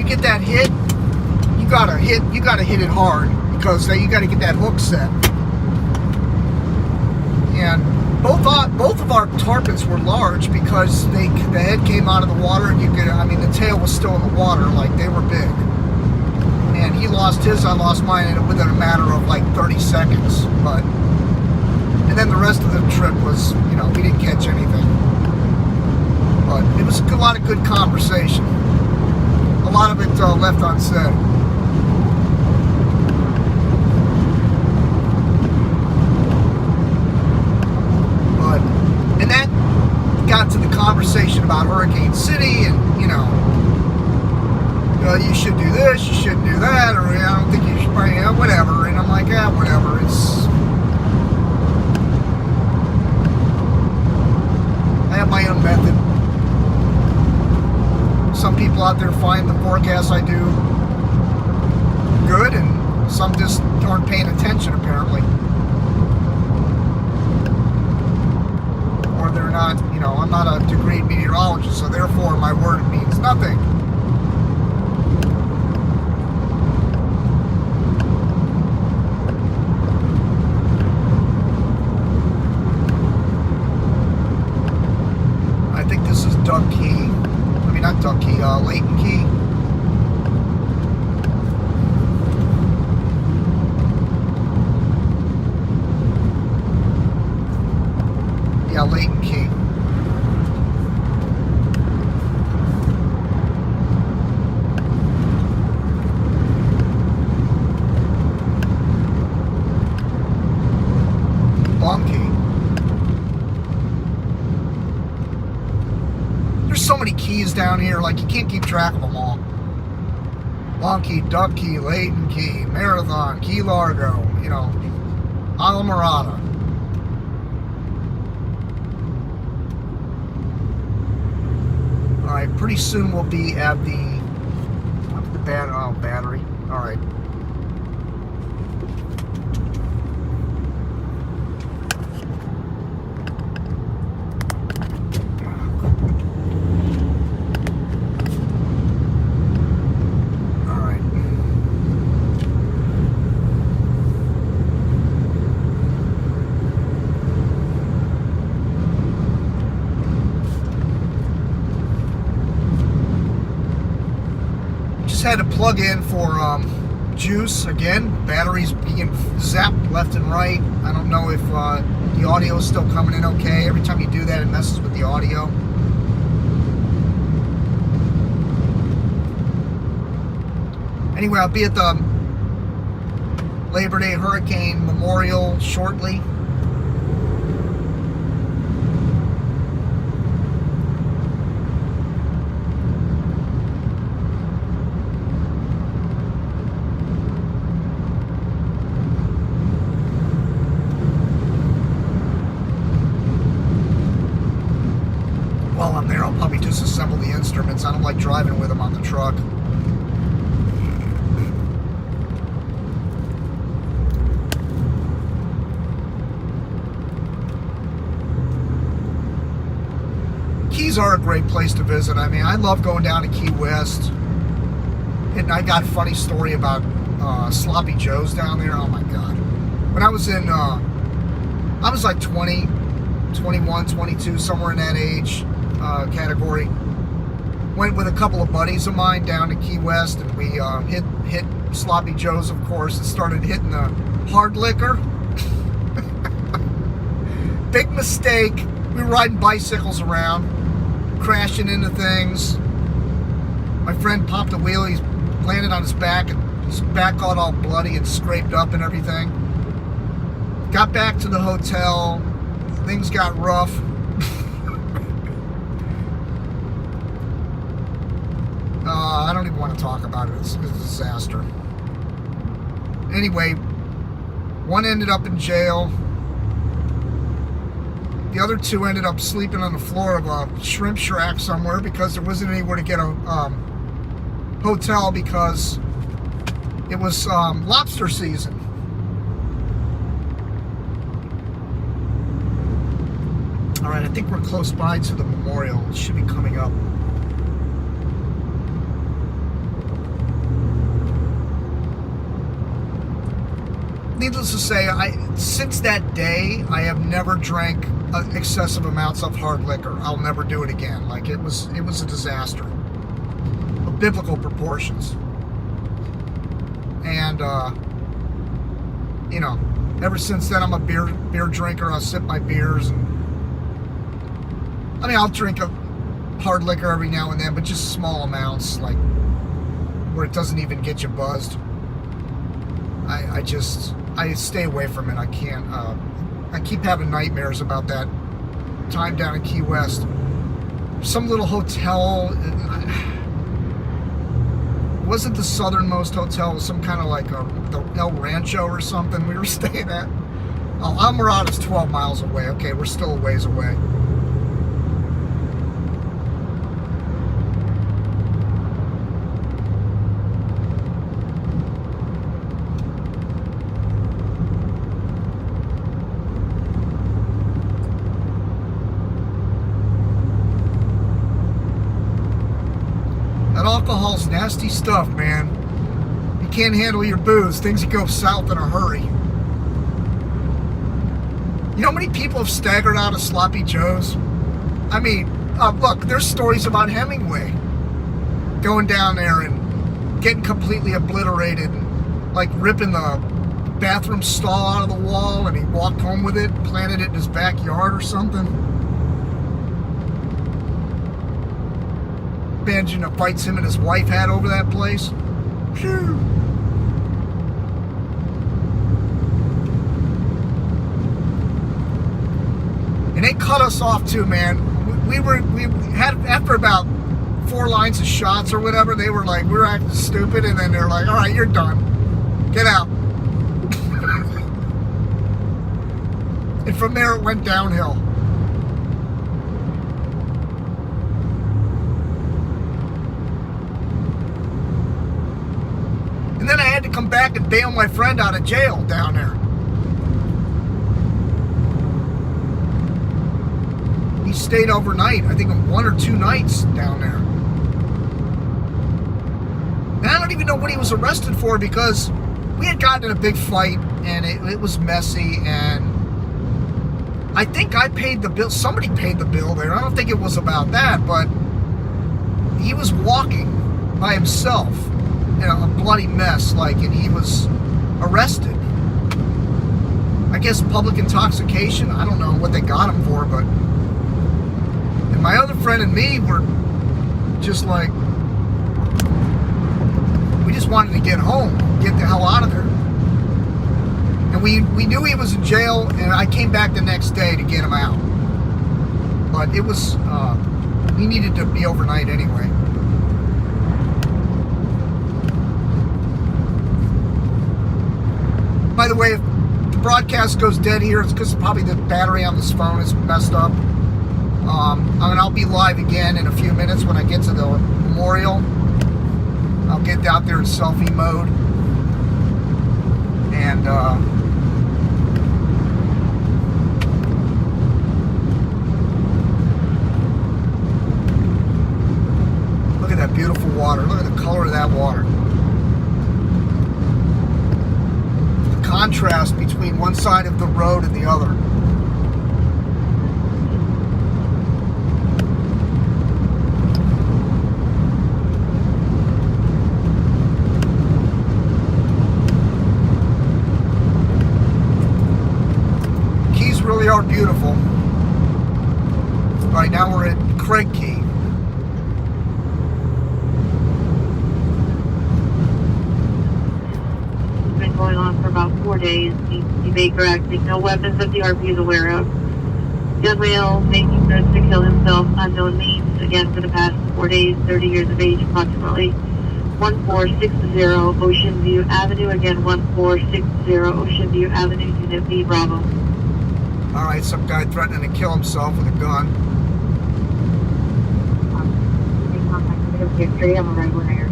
get that hit, you gotta hit it hard, because you gotta get that hook set. And both of our tarpons were large, because the head came out of the water, and the tail was still in the water. Like, they were big. And he lost his, I lost mine within a matter of like 30 seconds. And then the rest of the trip was, you know, we didn't catch anything. But it was a lot of good conversation. A lot of it left unsaid. And that got to the conversation about Hurricane City, and, you know, you should do this, you shouldn't do that, or I don't think you should, you know, whatever. And I'm like, yeah, whatever. I have my own method. Some people out there find the forecasts I do good, and some just aren't paying attention, apparently. Or they're not, you know, I'm not a degreed meteorologist, so therefore my word means nothing. Duck Key. I mean, not Duck Key, Layton Key. Yeah, Layton Key. Long Key. There's so many keys down here, like you can't keep track of them all. Long Key, Duck Key, Layton Key, Marathon, Key Largo, you know, Alamorada. Alright, pretty soon we'll be at the, what's the battery. Alright. Had to plug in for juice again. Batteries being zapped left and right. I don't know if the audio is still coming in okay. Every time you do that, it messes with the audio. Anyway, I'll be at the Labor Day Hurricane Memorial shortly. While I'm there, I'll probably disassemble the instruments. I don't like driving with them on the truck. Keys are a great place to visit. I mean, I love going down to Key West. And I got a funny story about Sloppy Joe's down there. Oh my God. When I was in, I was like 20, 21, 22, somewhere in that age category. Went with a couple of buddies of mine down to Key West, and we hit Sloppy Joe's, of course, and started hitting the hard liquor. Big mistake. We were riding bicycles around, crashing into things. My friend popped a wheel. He landed on his back, and his back got all bloody and scraped up and everything. Got back to the hotel. Things got rough. I don't even want to talk about it. It's a disaster. Anyway, one ended up in jail. The other two ended up sleeping on the floor of a shrimp shack somewhere because there wasn't anywhere to get a hotel because it was lobster season. All right, I think we're close by to the memorial. It should be coming up. Needless to say, since that day, I have never drank excessive amounts of hard liquor. I'll never do it again. Like, it was a disaster of biblical proportions. And you know, ever since then, I'm a beer drinker. I'll sip my beers, and I mean, I'll drink a hard liquor every now and then, but just small amounts, like where it doesn't even get you buzzed. I stay away from it. I can't. I keep having nightmares about that time down in Key West. Some little hotel. It wasn't the southernmost hotel. It was some kind of like the El Rancho or something we were staying at. Oh, Almorada's 12 miles away. Okay, we're still a ways away. Alcohol's nasty stuff, man. You can't handle your booze. Things go south in a hurry. You know how many people have staggered out of Sloppy Joe's? I mean, look, there's stories about Hemingway going down there and getting completely obliterated, and like ripping the bathroom stall out of the wall, and he walked home with it, planted it in his backyard or something. Imagine the fights him and his wife had over that place. Phew. they cut us off too, man. We had, after about 4 lines of shots or whatever, they were like, we're acting stupid, and then they're like, all right, you're done. Get out. And from there it went downhill. And then I had to come back and bail my friend out of jail down there. He stayed overnight, I think 1 or 2 nights down there. And I don't even know what he was arrested for, because we had gotten in a big fight and it was messy, and I think I paid the bill. Somebody paid the bill there. I don't think it was about that, but he was walking by himself in a bloody mess, like, and he was arrested. I guess public intoxication. I don't know what they got him for, but. And my other friend and me were just like, we just wanted to get home, get the hell out of there. And we knew he was in jail, and I came back the next day to get him out. But it was, he needed to be overnight anyway. By the way, if the broadcast goes dead here, it's because probably the battery on this phone is messed up. I'll be live again in a few minutes when I get to the memorial. I'll get out there in selfie mode. And, look at that beautiful water. Look at the color of that water. The contrast between one side of the road and the other. Really are beautiful. Right now we're at Craig Key. It's been going on for about 4 days. He made correct. No weapons that the RP is aware of. Young male making threats to kill himself, unknown means. Again, for the past 4 days, 30 years of age approximately. 1460 Ocean View Avenue. Again, 1460 Ocean View Avenue, Unit B, Bravo. Alright, some guy threatening to kill himself with a gun. Straight on the right one area.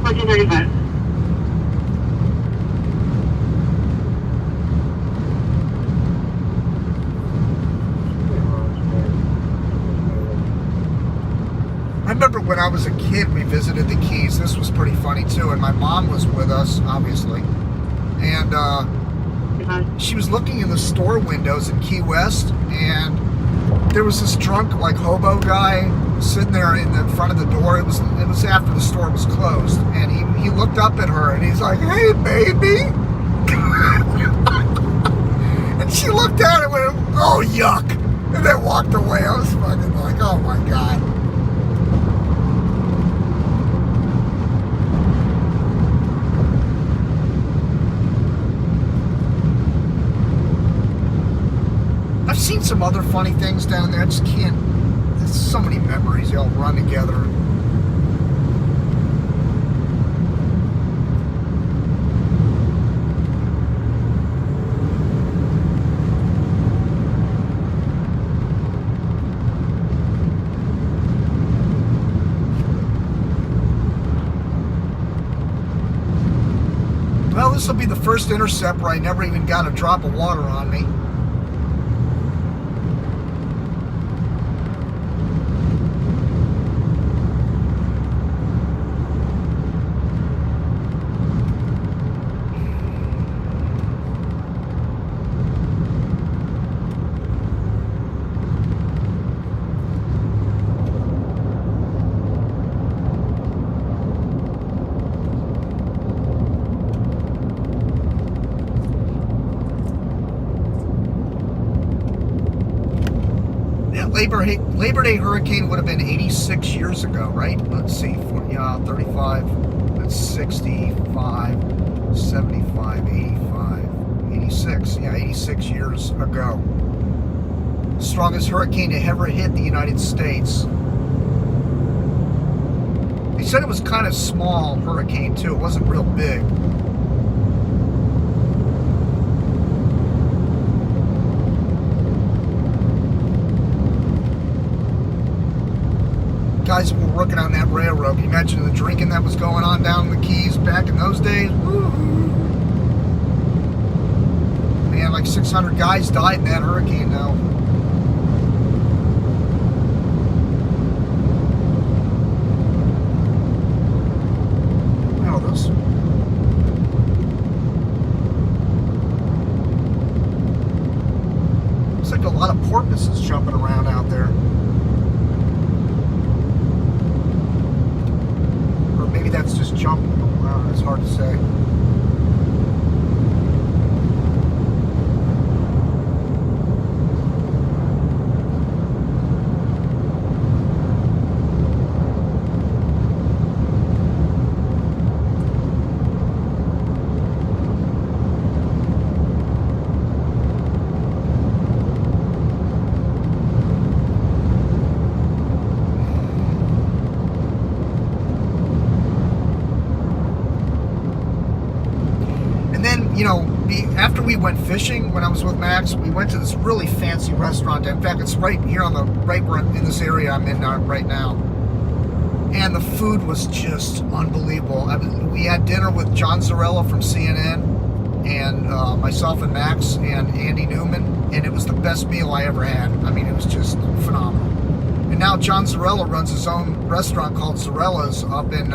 1435. I remember when I was a kid, we visited the Keys. This was pretty funny too, and my mom was with us, obviously. And she was looking in the store windows in Key West, and there was this drunk, like, hobo guy sitting there in the front of the door. It was after the store was closed, and he looked up at her and he's like, "Hey, baby." And she looked at him and went, "Oh, yuck," and then walked away. I was fucking like, oh my God. I've seen some other funny things down there. I just can't. There's so many memories. They all run together. Well, this will be the first intercept where I never even got a drop of water on me. Labor Day hurricane would have been 86 years ago, right? Let's see, 35, that's 65, 75, 85, 86. Yeah, 86 years ago. Strongest hurricane to ever hit the United States. They said it was kind of small hurricane too. It wasn't real big. Guys were working on that railroad. Can you imagine the drinking that was going on down in the Keys back in those days? Woo-hoo. Man, like 600 guys died in that hurricane now. Looks like a lot of porpoises jumping around out there. Or maybe that's just jumping. It's hard to say. You know, after we went fishing, when I was with Max, we went to this really fancy restaurant. In fact, it's right here on the in this area I'm in right now. And the food was just unbelievable. We had dinner with John Zarella from CNN, and myself and Max and Andy Newman, and it was the best meal I ever had. I mean, it was just phenomenal. And now John Zarella runs his own restaurant called Zarella's up in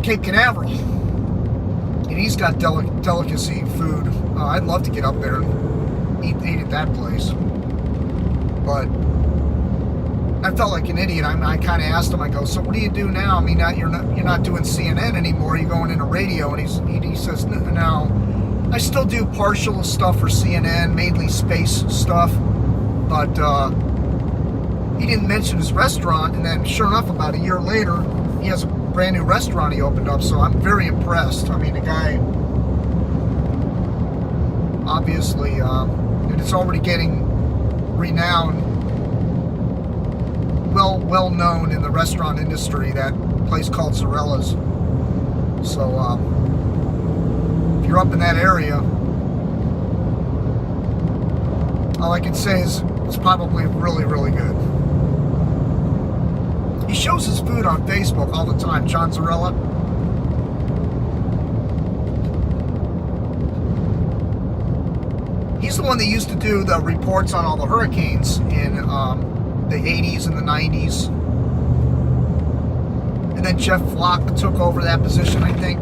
Cape Canaveral. And he's got delicacy food. I'd love to get up there and eat at that place. But I felt like an idiot. I kind of asked him. I go, so what do you do now? I mean, you're not doing CNN anymore. You're going into radio. And he says, no, I still do partial stuff for CNN, mainly space stuff. But he didn't mention his restaurant. And then, sure enough, about a year later, he has a brand new restaurant he opened up, so I'm very impressed. I mean, the guy obviously, and it's already getting renowned, well known in the restaurant industry, that place called Zarella's. So if you're up in that area, all I can say is it's probably really, really good. He shows his food on Facebook all the time, John Zarella. He's the one that used to do the reports on all the hurricanes in the 80s and the 90s. And then Jeff Flock took over that position, I think,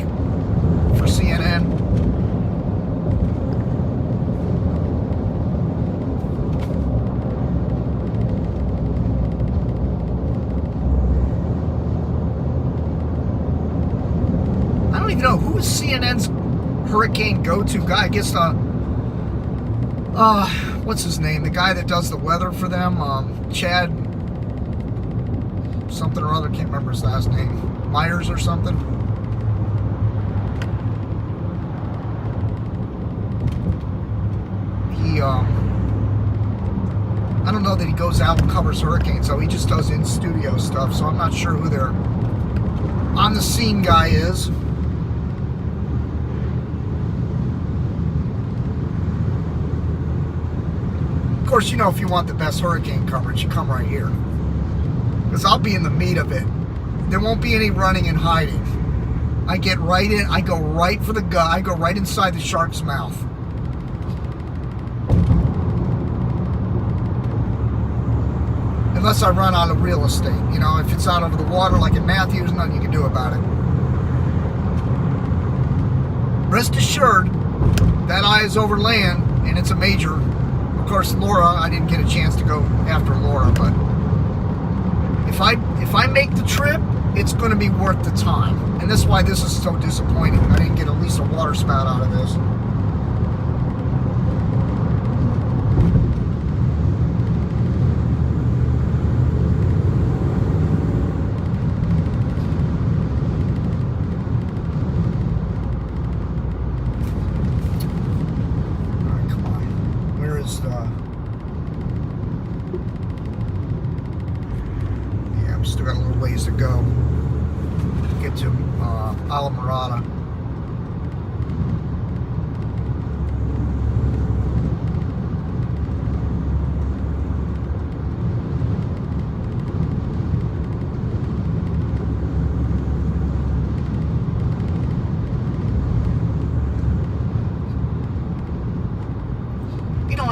for CNN. Know who is CNN's hurricane go-to guy? I guess what's his name? The guy that does the weather for them, Chad something or other, can't remember his last name. Myers or something. He I don't know that he goes out and covers hurricanes, so he just does in-studio stuff, so I'm not sure who their on-the-scene guy is. Of course, you know, if you want the best hurricane coverage, you come right here. Because I'll be in the meat of it. There won't be any running and hiding. I get right in, I go right for the gut, I go right inside the shark's mouth. Unless I run out of real estate. You know, if it's out over the water like in Matthews, nothing you can do about it. Rest assured, that eye is over land, and it's a major. Of course, Laura, I didn't get a chance to go after Laura, but if I make the trip, it's going to be worth the time. And that's why this is so disappointing. I didn't get at least a water spout out of this.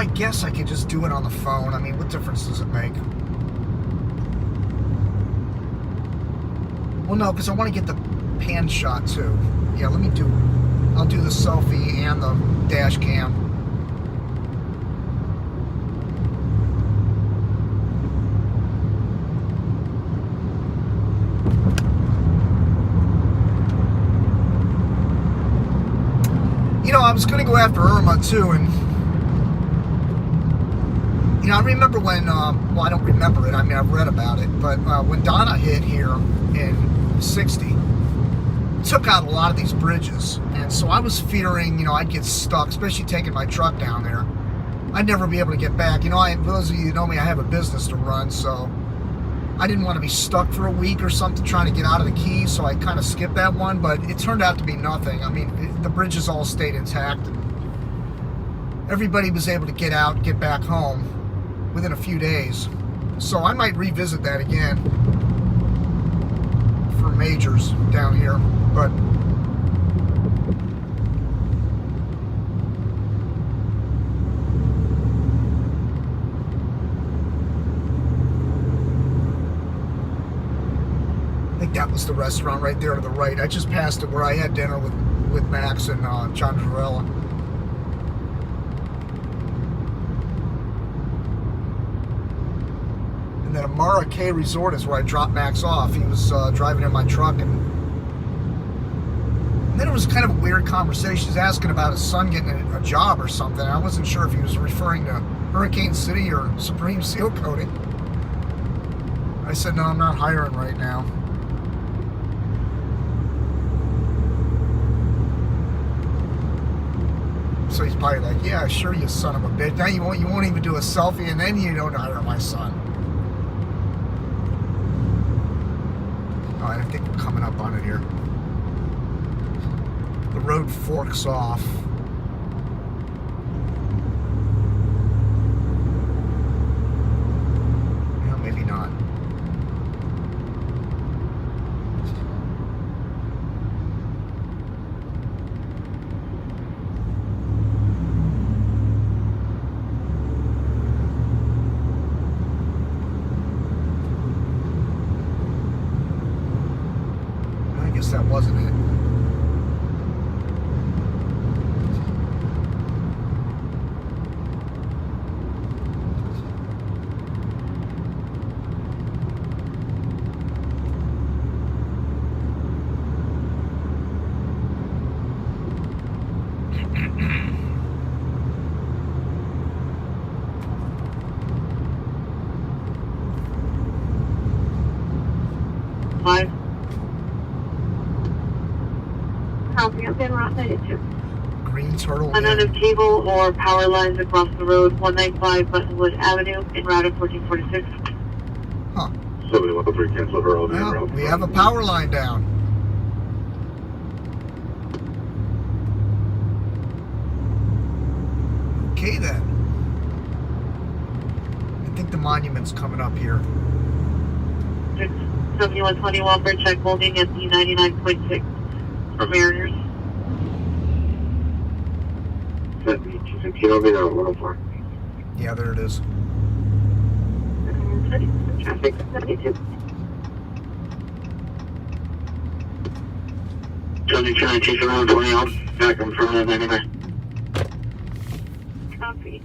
I guess I could just do it on the phone. I mean, what difference does it make? Well, no, because I want to get the pan shot too. Yeah, I'll do the selfie and the dash cam. You know, I was going to go after Irma too, and you know, I remember when, well, I don't remember it, I mean, I've read about it, but when Donna hit here in 60, it took out a lot of these bridges, and so I was fearing, you know, I'd get stuck, especially taking my truck down there. I'd never be able to get back. You know, for those of you who know me, I have a business to run, so I didn't want to be stuck for a week or something trying to get out of the Keys, so I kind of skipped that one, but it turned out to be nothing. I mean, the bridges all stayed intact, and everybody was able to get out and get back home within a few days. So I might revisit that again for majors down here, but I think that was the restaurant right there to the right. I just passed it where I had dinner with Max and John Jarella. And then Amara K Resort is where I dropped Max off. He was driving in my truck, and then it was kind of a weird conversation. He's asking about his son getting a job or something. I wasn't sure if he was referring to Hurricane City or Supreme Seal Coating. I said, no, I'm not hiring right now. So he's probably like, yeah, sure, you son of a bitch. Now you won't even do a selfie, and then you don't hire my son. Oh, I think we're coming up on it here. The road forks off. Well, maybe not. That wasn't it. Five. Copy, up in Route 92. Green Turtle. Unknown of cable or power lines across the road, 195 Buttonwood Avenue, en route of 1446. Huh. 7103, cancel her all day. Well, we have a power line down. Okay then. I think the monument's coming up here. 7121 for check holding at the 99.6 for Mariners. 72 kilometer 104. Yeah, there it is. Traffic 72. 72 around 20 on. Back in front of 99. Copy.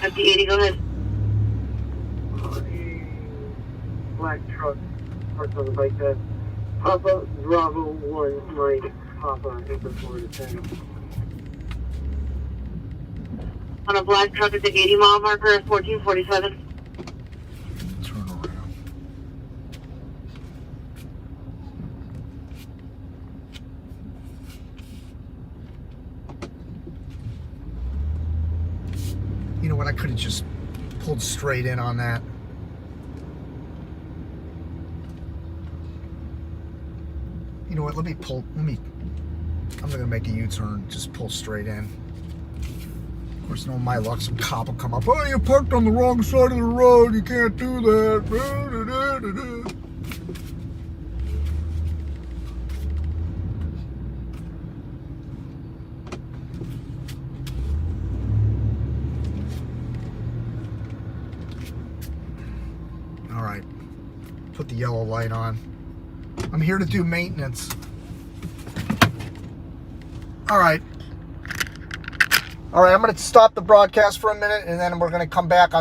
At the 80, go ahead. Black truck parked on the bike path. Papa Bravo 1 Mike Papa Anchor 4 to 10. On a black truck at the 80 mile marker at 1447. Turn around. You know what? I could have just pulled straight in on that. You know what? I'm going to make a U-turn, just pull straight in. Of course, no, my luck, some cop will come up. Oh, you parked on the wrong side of the road. You can't do that. All right. Put the yellow light on. I'm here to do maintenance. All right. All right, I'm going to stop the broadcast for a minute, and then we're going to come back.